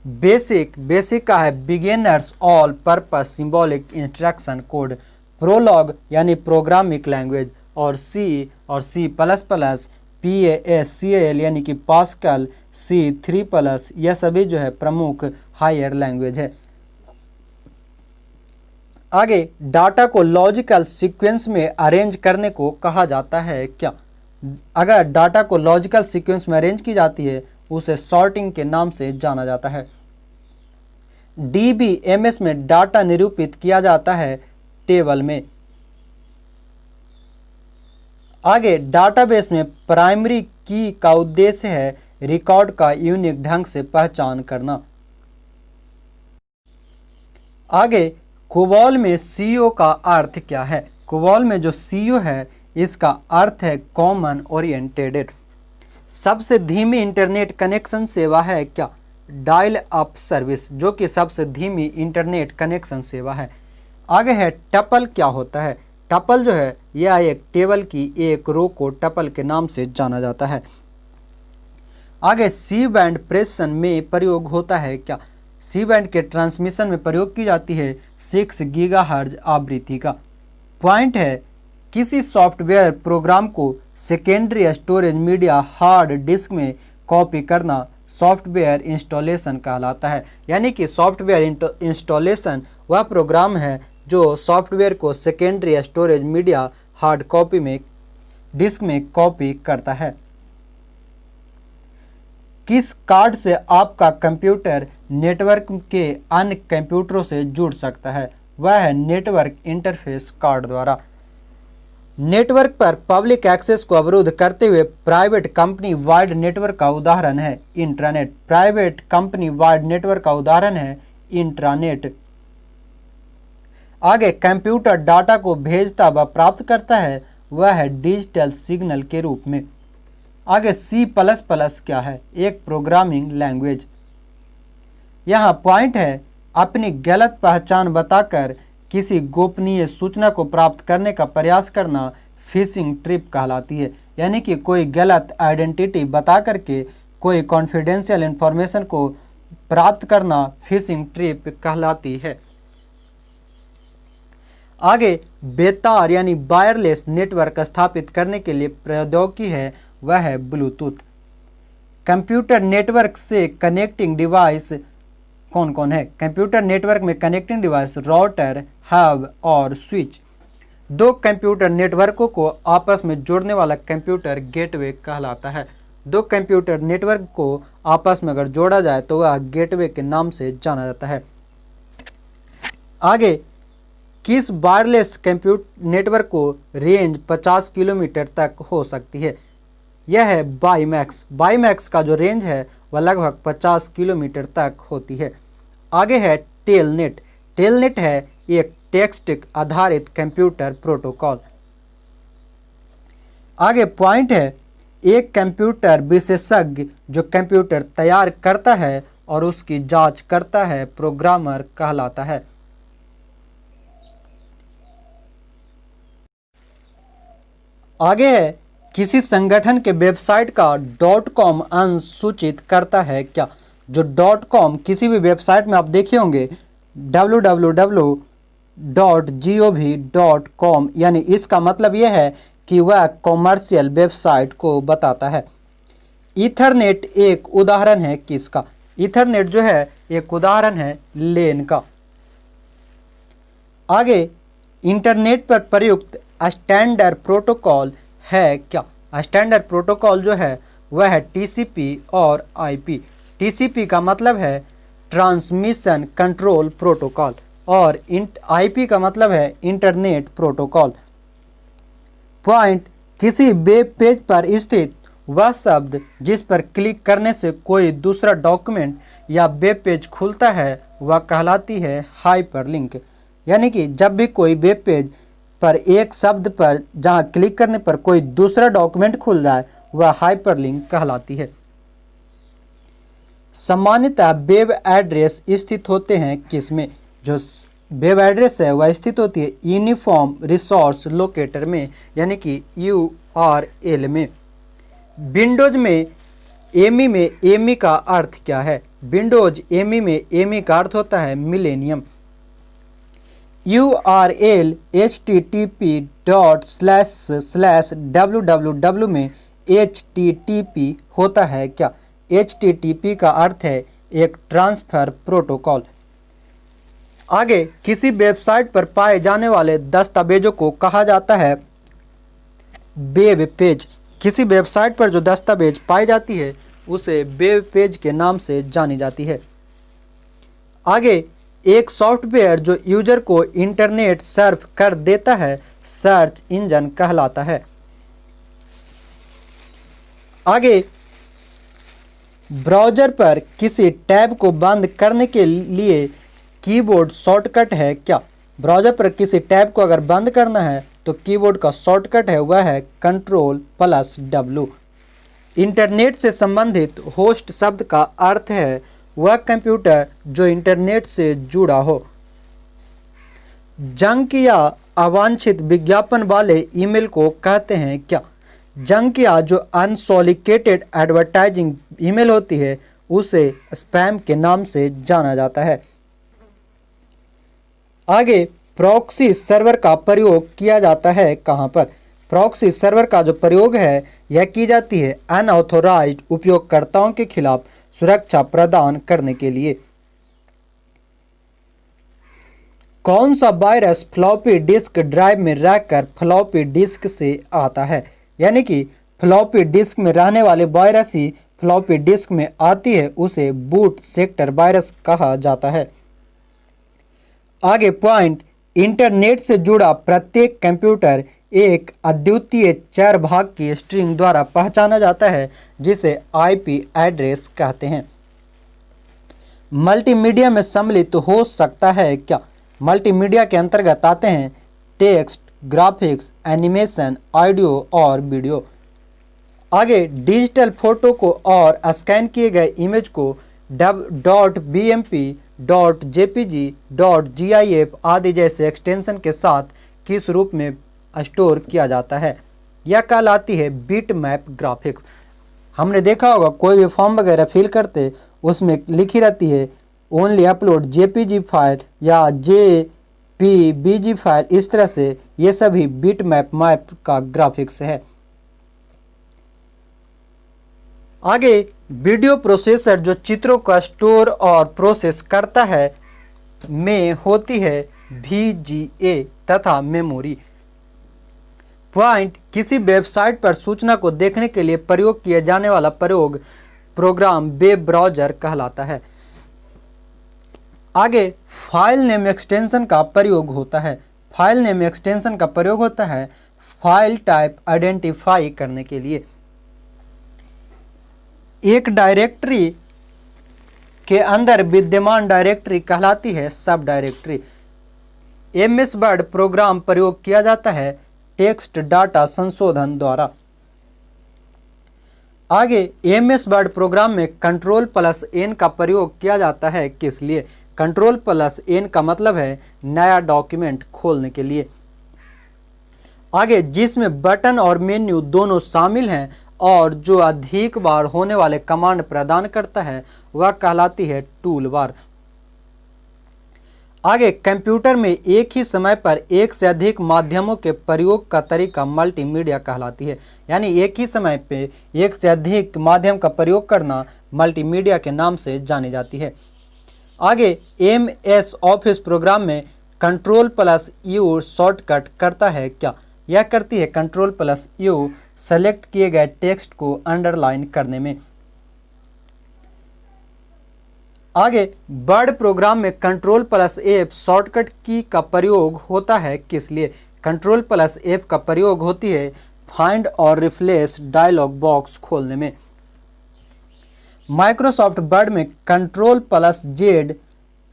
बेसिक का है beginners all purpose symbolic instruction code. Prolog यानी प्रोग्रामिंग लैंग्वेज और सी प्लस प्लस PASCAL यानी कि पास्कल C3+, यह सभी जो है प्रमुख हायर लैंग्वेज है। आगे डाटा को लॉजिकल सीक्वेंस में अरेंज करने को कहा जाता है क्या? अगर डाटा को लॉजिकल सीक्वेंस में अरेंज की जाती है उसे सॉर्टिंग के नाम से जाना जाता है। DBMS में डाटा निरूपित किया जाता है टेबल में। आगे डाटाबेस में प्राइमरी की का उद्देश्य है रिकॉर्ड का यूनिक ढंग से पहचान करना। आगे कोबॉल में CO का अर्थ क्या है? कोबॉल में जो CO है इसका अर्थ है कॉमन ओरिएंटेड। सबसे धीमी इंटरनेट कनेक्शन सेवा है क्या? डायल अप सर्विस जो कि सबसे धीमी इंटरनेट कनेक्शन सेवा है। आगे है टपल क्या होता है? टपल जो है यह एक टेबल की एक रो को टपल के नाम से जाना जाता है। आगे सी बैंड प्रेषण में प्रयोग होता है क्या? सी बैंड के ट्रांसमिशन में प्रयोग की जाती है 6 गीगाहर्ट्ज आवृत्ति का। पॉइंट है किसी सॉफ्टवेयर प्रोग्राम को secondary storage media hard disk में कॉपी करना सॉफ्टवेयर इंस्टॉलेशन कहलाता है। यानी कि सॉफ्टवेयर इंस्टॉलेशन वह प्रोग्राम है जो सॉफ्टवेयर को secondary storage media hard copy में डिस्क में कॉपी करता है। किस कार्ड से आपका कंप्यूटर नेटवर्क के अन्य कंप्यूटरों से जुड़ सकता है? वह है नेटवर्क इंटरफेस कार्ड द्वारा। नेटवर्क पर पब्लिक एक्सेस को अवरुद्ध करते हुए प्राइवेट कंपनी वाइड नेटवर्क का उदाहरण है intranet. Private company wide network का उदाहरण है इंट्रानेट। आगे कंप्यूटर डाटा को भेजता व प्राप्त करता है वह है डिजिटल सिग्नल के रूप में। आगे C++ क्या है? एक प्रोग्रामिंग लैंग्वेज। यहाँ पॉइंट है अपनी गलत पहचान बताकर किसी गोपनीय सूचना को प्राप्त करने का प्रयास करना फिशिंग ट्रिप कहलाती है। यानी कि कोई गलत आइडेंटिटी बता करके कोई कॉन्फिडेंशियल इंफॉर्मेशन को प्राप्त करना फिशिंग ट्रिप कहलाती है। आगे बेतार यानी वायरलेस नेटवर्क स्थापित करने के लिए प्रौद्योगिकी है वह है ब्लूटूथ। कंप्यूटर नेटवर्क से कनेक्टिंग डिवाइस कौन कौन है? कंप्यूटर नेटवर्क में कनेक्टिंग डिवाइस राउटर, हब और स्विच। दो कंप्यूटर नेटवर्कों को आपस में जोड़ने वाला कंप्यूटर गेटवे कहलाता है। दो कंप्यूटर नेटवर्क को आपस में अगर जोड़ा जाए तो वह गेटवे के नाम से जाना जाता है। आगे, किस वायरलेस कंप्यूटर नेटवर्क को रेंज 50 किलोमीटर तक हो सकती है? यह है वाईमैक्स। वाईमैक्स का जो रेंज है वह लगभग 50 किलोमीटर तक होती है। आगे है टेलनेट। टेलनेट है एक टेक्स्ट आधारित कंप्यूटर प्रोटोकॉल। आगे पॉइंट है, एक कंप्यूटर विशेषज्ञ जो कंप्यूटर तैयार करता है और उसकी जांच करता है प्रोग्रामर कहलाता है। आगे है, किसी संगठन के वेबसाइट का .com अंश सूचित करता है क्या? जो .com किसी भी वेबसाइट में आप देखे होंगे www.gov.com, यानी इसका मतलब यह है कि वह कॉमर्शियल वेबसाइट को बताता है। ईथरनेट एक उदाहरण है किसका? ईथरनेट जो है एक उदाहरण है लेन का। आगे, इंटरनेट पर प्रयुक्त स्टैंडर्ड प्रोटोकॉल है क्या? स्टैंडर्ड प्रोटोकॉल जो है वह है TCP और IP। TCP का मतलब है ट्रांसमिशन कंट्रोल प्रोटोकॉल और IP का मतलब है इंटरनेट प्रोटोकॉल। पॉइंट, किसी वेब पेज पर स्थित वह शब्द जिस पर क्लिक करने से कोई दूसरा डॉक्यूमेंट या वेब पेज खुलता है वह कहलाती है हाइपरलिंक। यानी कि जब भी कोई वेब पेज पर एक शब्द पर जहां क्लिक करने पर कोई दूसरा डॉक्यूमेंट खुल जाए वह हाइपरलिंक कहलाती है। सामान्यतः वेब एड्रेस स्थित होते हैं किसमें? जो वेब एड्रेस है वह स्थित होती है यूनिफॉर्म रिसोर्स लोकेटर में, यानी कि URL में। विंडोज में एमी में एमी का अर्थ क्या है? विंडोज एमी में एमी का अर्थ होता है मिलेनियम। URL http://www में HTTP होता है क्या? HTTP का अर्थ है एक ट्रांसफर प्रोटोकॉल। आगे, किसी वेबसाइट पर पाए जाने वाले दस्तावेजों को कहा जाता है वेब पेज। किसी वेबसाइट पर जो दस्तावेज पाई जाती है उसे वेब पेज के नाम से जानी जाती है। आगे, एक सॉफ्टवेयर जो यूजर को इंटरनेट सर्फ कर देता है सर्च इंजन कहलाता है। आगे, ब्राउज़र पर किसी टैब को बंद करने के लिए कीबोर्ड शॉर्टकट है क्या? ब्राउज़र पर किसी टैब को अगर बंद करना है तो कीबोर्ड का शॉर्टकट है वह है Ctrl+W। इंटरनेट से संबंधित होस्ट शब्द का अर्थ है वह कंप्यूटर जो इंटरनेट से जुड़ा हो। जंक या अवांछित विज्ञापन वाले ईमेल को कहते हैं क्या? जंक या जो अनसॉलिकेटेड एडवर्टाइजिंग ईमेल होती है उसे स्पैम के नाम से जाना जाता है। आगे, प्रॉक्सी सर्वर का प्रयोग किया जाता है कहाँ पर? प्रॉक्सी सर्वर का जो प्रयोग है यह की जाती है अनऑथोराइज्ड उपयोगकर्ताओं के खिलाफ सुरक्षा प्रदान करने के लिए। कौन सा वायरस फ्लॉपी डिस्क ड्राइव में रहकर फ्लॉपी डिस्क से आता है? यानी कि फ्लॉपी डिस्क में रहने वाले वायरस ही फ्लॉपी डिस्क में आती है, उसे बूट सेक्टर वायरस कहा जाता है। आगे पॉइंट, इंटरनेट से जुड़ा प्रत्येक कंप्यूटर एक अद्वितीय 4 भाग की स्ट्रिंग द्वारा पहचाना जाता है जिसे IP एड्रेस कहते हैं। मल्टीमीडिया में सम्मिलित हो सकता है क्या? मल्टीमीडिया के अंतर्गत आते हैं टेक्स्ट, ग्राफिक्स, एनिमेशन, ऑडियो और वीडियो। आगे, डिजिटल फोटो को और स्कैन किए गए इमेज को .bmp, .jpg, .gif आदि जैसे एक्सटेंशन के साथ किस रूप में स्टोर किया जाता है? यह कहलाती है बिटमैप ग्राफिक्स। हमने देखा होगा कोई भी फॉर्म वगैरह फिल करते उसमें लिखी रहती है ओनली अपलोड JPG फाइल या JPBG फाइल, इस तरह से ये सभी बिटमैप मैप का ग्राफिक्स है। आगे वीडियो प्रोसेसर जो चित्रों का स्टोर और प्रोसेस करता है में होती है VGA तथा मेमोरी। पॉइंट किसी वेबसाइट पर सूचना को देखने के लिए प्रयोग किया जाने वाला प्रोग्राम वेब ब्राउज़र कहलाता है। आगे फाइल नेम एक्सटेंशन का प्रयोग होता है। फाइल नेम एक्सटेंशन का प्रयोग होता है फाइल टाइप आइडेंटिफाई करने के लिए। एक डायरेक्टरी के अंदर विद्यमान डायरेक्टरी कहलाती है सब डायरेक्टरी। MS वर्ड प्रोग्राम प्रयोग किया जाता है टेक्स्ट डाटा संशोधन द्वारा। आगे MS वर्ड प्रोग्राम में Ctrl+N का प्रयोग किया जाता है किस लिए? Ctrl+N का मतलब है नया डॉक्यूमेंट खोलने के लिए। आगे जिसमें बटन और मेन्यू दोनों शामिल हैं और जो अधिक बार होने वाले कमांड प्रदान करता है वह कहलाती है टूल बार। आगे कंप्यूटर में एक ही समय पर एक से अधिक माध्यमों के प्रयोग का तरीका मल्टीमीडिया कहलाती है। यानी एक ही समय पे एक से अधिक माध्यम का प्रयोग करना मल्टीमीडिया के नाम से जानी जाती है। आगे MS ऑफिस प्रोग्राम में Ctrl+U शॉर्टकट करता है क्या? यह करती है Ctrl+U सेलेक्ट किए गए टेक्स्ट को अंडरलाइन करने में। आगे वर्ड प्रोग्राम में Ctrl+F शॉर्टकट की का प्रयोग होता है किस लिए? Ctrl+F का प्रयोग होती है फाइंड और रिप्लेस डायलॉग बॉक्स खोलने में। माइक्रोसॉफ्ट वर्ड में Ctrl+Z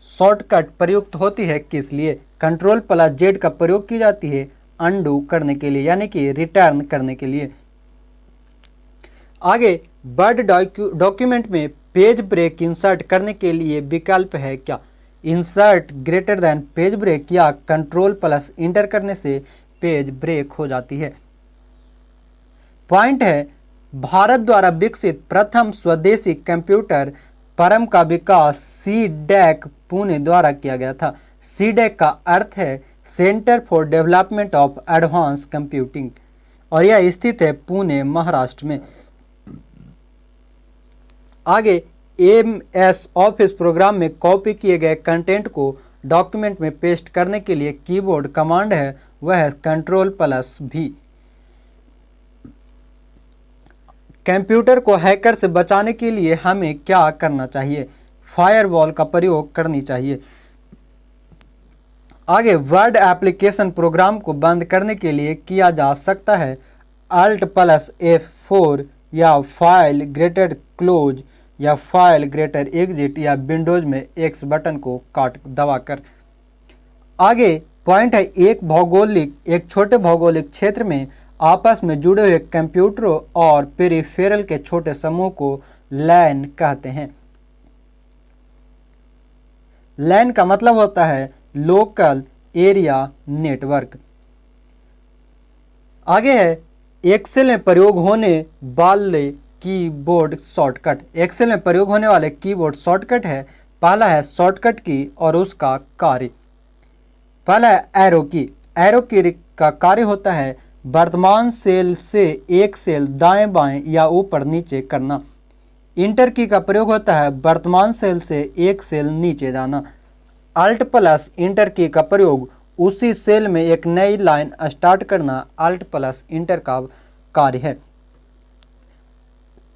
शॉर्टकट प्रयुक्त होती है किस लिए? Ctrl+Z का प्रयोग की जाती है अनडू करने के लिए यानी कि रिटर्न करने के लिए। आगे वर्ड डॉक्यूमेंट में पेज ब्रेक इंसर्ट करने के लिए विकल्प है क्या? Insert greater than page break या Ctrl+Enter करने से पेज ब्रेक हो जाती है। पॉइंट है भारत द्वारा विकसित प्रथम स्वदेशी कंप्यूटर परम का विकास CDAC पुणे द्वारा किया गया था। CDAC का अर्थ है centre for development of advance computing और यह स्थित है पुणे महाराष्ट्र में। आगे MS ऑफिस प्रोग्राम में कॉपी किए गए कंटेंट को डॉक्यूमेंट में पेस्ट करने के लिए कीबोर्ड कमांड है वह है Ctrl+V। कंप्यूटर को हैकर से बचाने के लिए हमें क्या करना चाहिए? फायरवॉल का प्रयोग करनी चाहिए। आगे वर्ड एप्लीकेशन प्रोग्राम को बंद करने के लिए किया जा सकता है Alt+F4 या फाइल ग्रेटर क्लोज या फाइल ग्रेटर एग्जिट या विंडोज में X बटन को दबाकर। आगे पॉइंट है एक छोटे भौगोलिक क्षेत्र में आपस में जुड़े हुए कंप्यूटरों और पेरिफेरल के छोटे समूह को LAN कहते हैं। LAN का मतलब होता है लोकल एरिया नेटवर्क। आगे है एक्सेल में प्रयोग होने वाले कीबोर्ड शॉर्टकट। एक्सेल में प्रयोग होने वाले कीबोर्ड शॉर्टकट है पहला है शॉर्टकट की और उसका कार्य। पहला है एरो की। एरो की का कार्य होता है वर्तमान सेल से एक सेल दाएं बाएं या ऊपर नीचे करना। इंटर की का प्रयोग होता है वर्तमान सेल से एक सेल नीचे जाना। Alt+Enter की का प्रयोग उसी सेल में एक नई लाइन स्टार्ट करना Alt+Enter का कार्य है।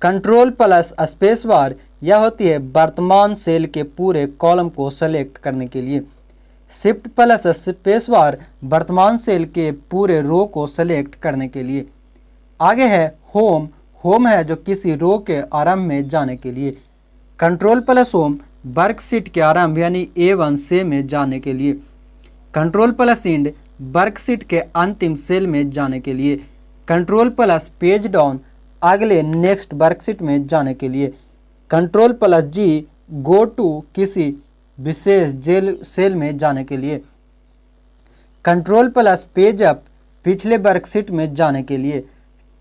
Ctrl+Spacebar यह होती है वर्तमान सेल के पूरे कॉलम को सेलेक्ट करने के लिए। Shift+Spacebar वर्तमान सेल के पूरे रो को सेलेक्ट करने के लिए। आगे है होम। होम है जो किसी रो के आरंभ में जाने के लिए। Ctrl+Home वर्कशीट के आरंभ यानी A1 सेल में जाने के लिए। Ctrl+End वर्कशीट के अंतिम सेल में जाने के लिए। Ctrl+Page डाउन अगले नेक्स्ट वर्कशीट में जाने के लिए। Ctrl+G गो टू किसी विशेष सेल में जाने के लिए। Ctrl+Page अप पिछले वर्कशीट में जाने के लिए।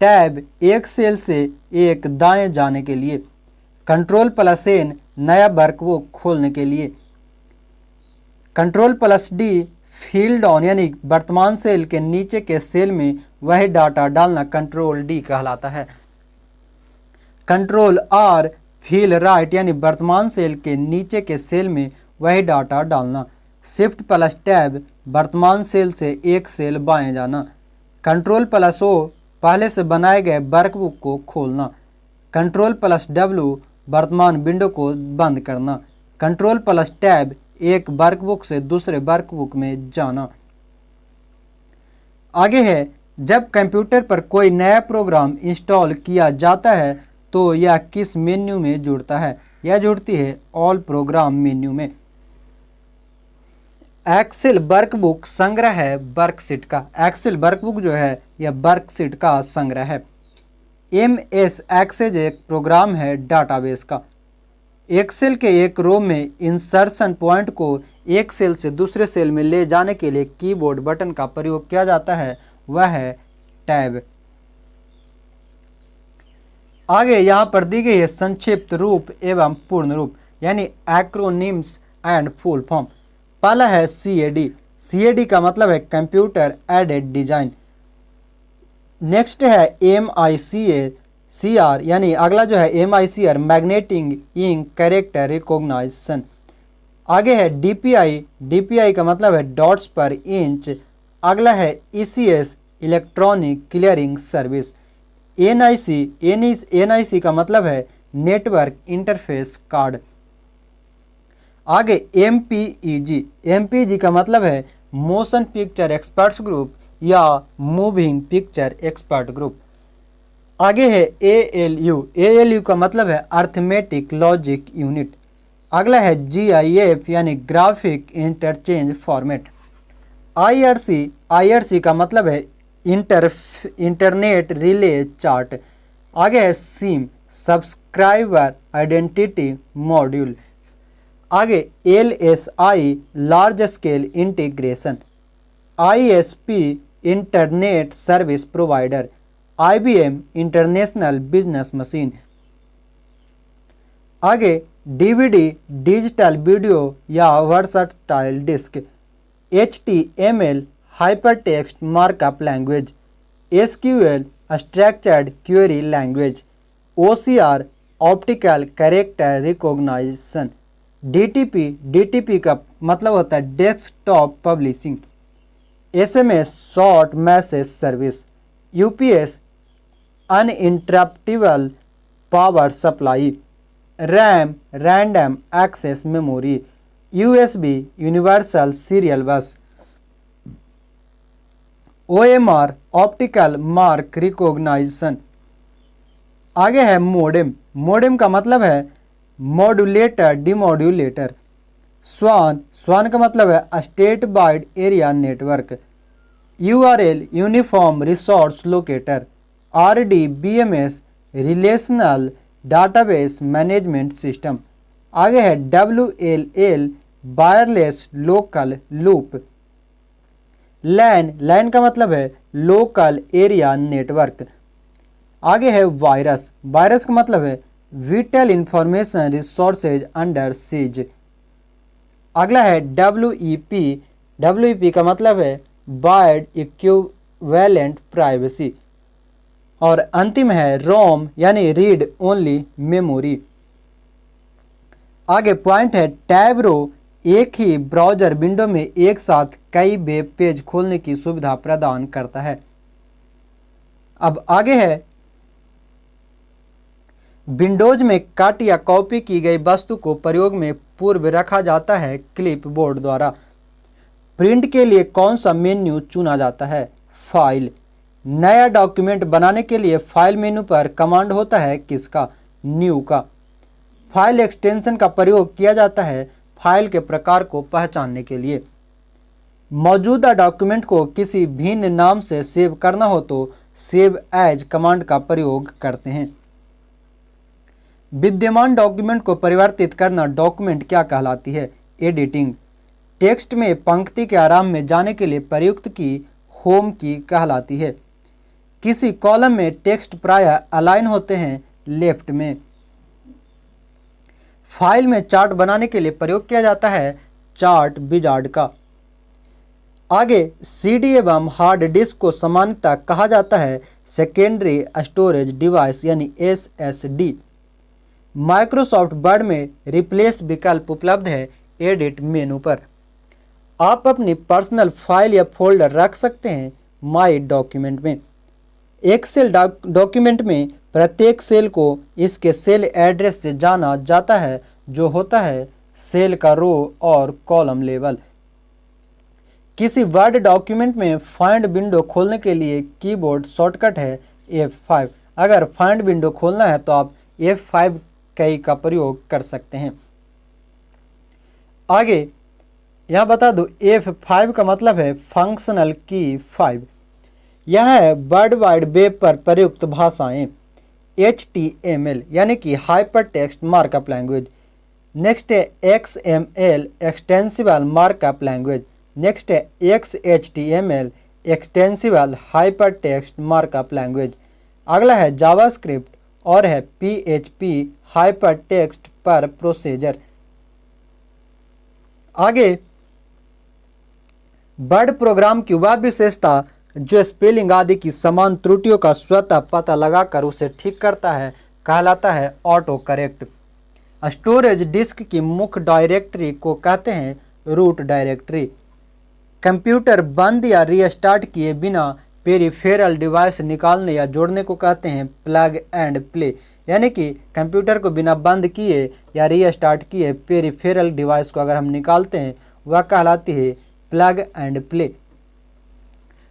टैब एक सेल से एक दाएं जाने के लिए। Ctrl+N नया वर्कबुक खोलने के लिए। Ctrl+D फील्ड डाउन यानी वर्तमान सेल के नीचे के सेल में वही डाटा डालना Ctrl+D कहलाता है। कंट्रोल आर फील राइट यानी वर्तमान सेल के नीचे के सेल में वही डाटा डालना। शिफ्ट प्लस टैब वर्तमान सेल से एक सेल बाएं जाना। कंट्रोल प्लस ओ पहले से बनाए गए वर्कबुक को खोलना। कंट्रोल प्लस डब्ल्यू वर्तमान विंडो को बंद करना। कंट्रोल प्लस टैब एक वर्कबुक से दूसरे वर्कबुक में जाना। आगे है, जब कंप्यूटर पर कोई नया प्रोग्राम इंस्टॉल किया जाता है तो यह किस मेन्यू में जुड़ता है? यह जुड़ती है ऑल प्रोग्राम मेन्यू में। एक्सेल वर्कबुक संग्रह है वर्कशीट का। एक्सेल वर्कबुक जो है यह वर्कशीट का संग्रह है। MS एक्सेल एक प्रोग्राम है डाटाबेस का। एक्सेल के एक रो में इंसर्शन पॉइंट को एक सेल से दूसरे सेल में ले जाने के लिए कीबोर्ड बटन का प्रयोग किया जाता है, वह है टैब। आगे यहाँ पर दी गई है संक्षिप्त रूप एवं पूर्ण रूप यानी एक्रोनिम्स एंड फुल फॉर्म। पहला है CAD। CAD का मतलब है कंप्यूटर एडेड डिजाइन। नेक्स्ट है MICR यानी अगला जो है MICR magnetic ink character recognition. आगे है DPI का मतलब है डॉट्स पर इंच। अगला है ECS electronic clearing service. NIC का मतलब है नेटवर्क इंटरफेस कार्ड। आगे MPEG का मतलब है मोशन पिक्चर एक्सपर्ट्स ग्रुप या मूविंग पिक्चर एक्सपर्ट ग्रुप। आगे है ALU का मतलब है अर्थमेटिक लॉजिक यूनिट। अगला है GIF यानी ग्राफिक इंटरचेंज फॉर्मेट। IRC का मतलब है इंटरनेट रिले चार्ट। आगे है SIM सब्सक्राइबर आइडेंटिटी मॉड्यूल। आगे LSI large scale integration. ISP internet service provider. IBM international business machine. आगे DVD डिजिटल वीडियो या versatile disc. HTML hypertext markup language. SQL structured query language. OCR optical character recognition. DTP का मतलब होता है desktop publishing. SMS short message service. UPS uninterruptible power supply. RAM random access memory. USB universal serial bus. OMR optical mark recognition. आगे है modem का मतलब है modulator demodulator. स्वान का मतलब है state wide area network. URL uniform resource locator. RDBMS relational database management system. आगे है WLL वायरलेस लोकल लूप। लैन का मतलब है लोकल एरिया नेटवर्क। आगे है वायरस का मतलब है whittle information resources under seize. अगला है WEP का मतलब है वायर्ड इक्विवेलेंट प्राइवेसी। और अंतिम है रोम यानी रीड ओनली मेमोरी। आगे पॉइंट है टैब रो एक ही ब्राउज़र विंडो में एक साथ कई वेब पेज खोलने की सुविधा प्रदान करता है। अब आगे है विंडोज में कट या कॉपी की गई वस्तु को प्रयोग में पूर्व रखा जाता है क्लिपबोर्ड द्वारा। प्रिंट के लिए कौन सा मेन्यू चुना जाता है? फाइल। नया डॉक्यूमेंट बनाने के लिए फाइल मेनू पर कमांड होता है किसका? न्यू का। फाइल एक्सटेंशन का प्रयोग किया जाता है फाइल के प्रकार को पहचानने के लिए। मौजूदा डॉक्यूमेंट को किसी भिन्न नाम से सेव करना हो तो सेव एज कमांड का प्रयोग करते हैं। विद्यमान डॉक्यूमेंट को परिवर्तित करना डॉक्यूमेंट क्या कहलाती है? एडिटिंग। टेक्स्ट में पंक्ति के आराम में जाने के लिए प्रयुक्त की होम की कहलाती है। किसी कॉलम में टेक्स्ट प्रायः अलाइन होते हैं लेफ्ट में। फाइल में चार्ट बनाने के लिए प्रयोग किया जाता है चार्ट विजार्ड का। आगे सीडी एवं हार्ड डिस्क को सामान्यतः कहा जाता है सेकेंडरी स्टोरेज डिवाइस यानी एसएसडी। माइक्रोसॉफ्ट वर्ड में रिप्लेस विकल्प उपलब्ध है एडिट मेनू पर। आप अपनी पर्सनल फाइल या फोल्डर रख सकते हैं माई डॉक्यूमेंट में। एक्सेल डॉक्यूमेंट में प्रत्येक सेल को इसके सेल एड्रेस से जाना जाता है जो होता है सेल का रो और कॉलम लेवल। किसी वर्ड डॉक्यूमेंट में फाइंड विंडो खोलने के लिए कीबोर्ड शॉर्टकट है F5। अगर फाइंड विंडो खोलना है तो आप F5 की का प्रयोग कर सकते हैं। आगे यह बता दूं F5 का मतलब है फंक्शनल की 5। यह है वर्ल्ड वाइड वेब पर प्रयुक्त भाषाएं HTML यानी कि hyper text markup language. Next है XML extensible markup language. Next है XHTML extensible hyper text markup language. अगला है जावास्क्रिप्ट और है PHP हाइपर टेक्स्ट पर प्रोसीजर। आगे वर्ड प्रोग्राम की वह विशेषता जो स्पेलिंग आदि की समान त्रुटियों का स्वतः पता लगाकर उसे ठीक करता है कहलाता है ऑटो करेक्ट। स्टोरेज डिस्क की मुख्य डायरेक्टरी को कहते हैं रूट डायरेक्टरी। कंप्यूटर बंद या रीस्टार्ट किए बिना पेरिफेरल डिवाइस निकालने या जोड़ने को कहते हैं प्लग एंड प्ले। यानी कि कंप्यूटर को बिना बंद किए या रीस्टार्ट किए पेरिफेरल डिवाइस को अगर हम निकालते हैं वह कहलाती है प्लग एंड प्ले।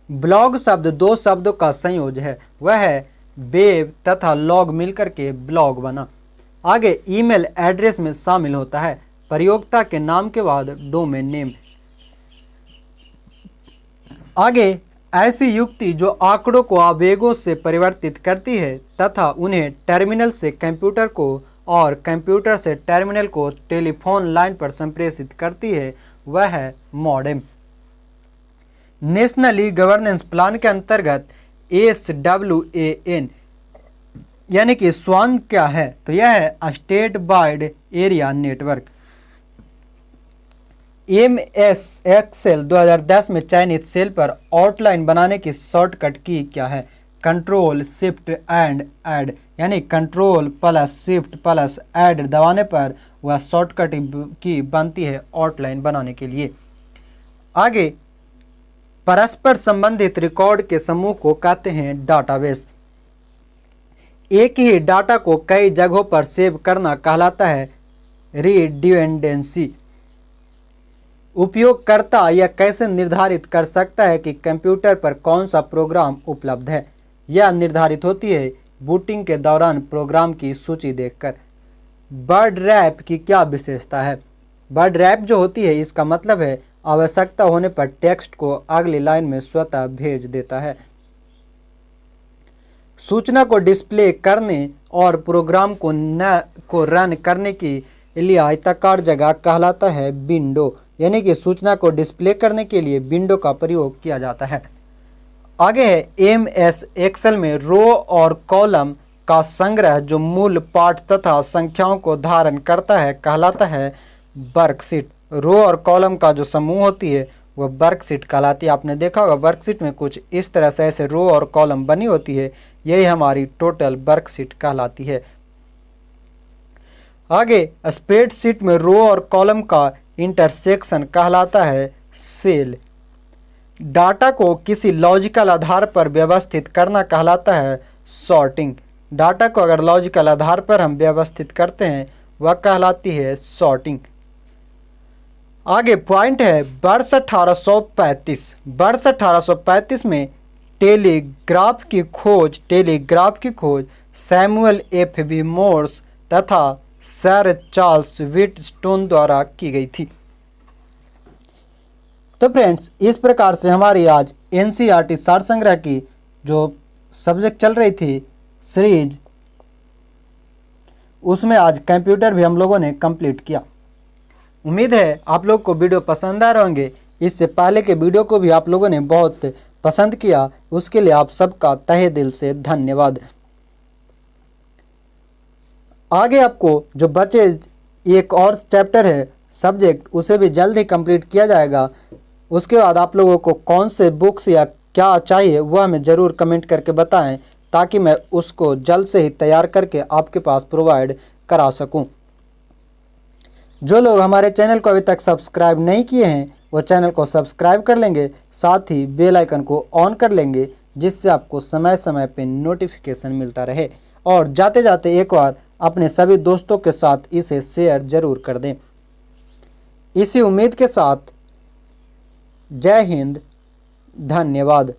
ब्लॉग शब्द दो शब्दों का संयोजन है, वह है वेब तथा लॉग मिलकर के ब्लॉग बना। आगे ईमेल एड्रेस में शामिल होता है प्रयोक्ता के नाम के बाद डोमेन नेम। आगे ऐसी युक्ति जो आंकड़ों को आवेगों से परिवर्तित करती है तथा उन्हें टर्मिनल से कंप्यूटर को और कंप्यूटर से टर्मिनल को टेलीफोन लाइन पर संप्रेषित करती है वह है modem. National e governance plan के अंतर्गत SWAN यानी कि स्वान क्या है तो यह है state wide area network. MS Excel 2010 में चयनित सेल पर आउटलाइन बनाने की शॉर्टकट की क्या है कंट्रोल शिफ्ट एंड ऐड यानी control plus shift plus add दबाने पर वह शॉर्टकट की बनती है आउटलाइन बनाने के लिए। आगे परस्पर संबंधित रिकॉर्ड के समूह को कहते हैं डाटाबेस। एक ही डाटा को कई जगहों पर सेव करना कहलाता है रिडंडेंसी। उपयोगकर्ता यह कैसे निर्धारित कर सकता है कि कंप्यूटर पर कौन सा प्रोग्राम उपलब्ध है। यह निर्धारित होती है बूटिंग के दौरान प्रोग्राम की सूची देखकर। वर्ड रैप की क्या विशेषता है। वर्ड रैप जो होती है इसका मतलब है आवश्यकता होने पर टेक्स्ट को अगली लाइन में स्वतः भेज देता है। सूचना को डिस्प्ले करने और प्रोग्राम को रन करने के लिए आयताकार जगह कहलाता है विंडो यानी कि सूचना को डिस्प्ले करने के लिए विंडो का प्रयोग किया जाता है। आगे है MS एक्सेल में रो और कॉलम का संग्रह जो मूल पाठ तथा संख्याओं को धारण करता है कहलाता है वर्कशीट। रो और कॉलम का जो समूह होती है वह वर्कशीट कहलाती है। आपने देखा होगा वर्कशीट में कुछ इस तरह से ऐसे रो और कॉलम बनी होती है, यही हमारी टोटल वर्कशीट कहलाती है। आगे स्प्रेडशीट में रो और कॉलम का इंटरसेक्शन कहलाता है सेल। डाटा को किसी लॉजिकल आधार पर व्यवस्थित करना कहलाता है सॉर्टिंग। डाटा को अगर लॉजिकल आधार पर हम व्यवस्थित करते हैं वह कहलाती है सॉर्टिंग। आगे पॉइंट है वर्ष 1835। वर्ष 1835 में टेलीग्राफ की खोज सैमुअल F.B. मोर्स तथा सर चार्ल्स व्हीटस्टोन द्वारा की गई थी। तो फ्रेंड्स इस प्रकार से हमारी आज NCERT सार संग्रह की जो सब्जेक्ट चल रही थी सीरीज उसमें आज कंप्यूटर भी हम लोगों ने कंप्लीट किया। उम्मीद है आप लोग को वीडियो पसंद आ रहे होंगे। इससे पहले के वीडियो को भी आप लोगों ने बहुत पसंद किया, उसके लिए आप सबका तहे दिल से धन्यवाद। आगे आपको जो बचे एक और चैप्टर है सब्जेक्ट उसे भी जल्द ही कंप्लीट किया जाएगा। उसके बाद आप लोगों को कौन से बुक्स या क्या चाहिए वह हमें ज़रूर कमेंट करके बताएं, ताकि मैं उसको जल्द से ही तैयार करके आपके पास प्रोवाइड करा सकूं। जो लोग हमारे चैनल को अभी तक सब्सक्राइब नहीं किए हैं वो चैनल को सब्सक्राइब कर लेंगे, साथ ही बेल आइकन को ऑन कर लेंगे, जिससे आपको समय समय पे नोटिफिकेशन मिलता रहे। और जाते जाते एक बार अपने सभी दोस्तों के साथ इसे शेयर ज़रूर कर दें। इसी उम्मीद के साथ जय हिंद, धन्यवाद।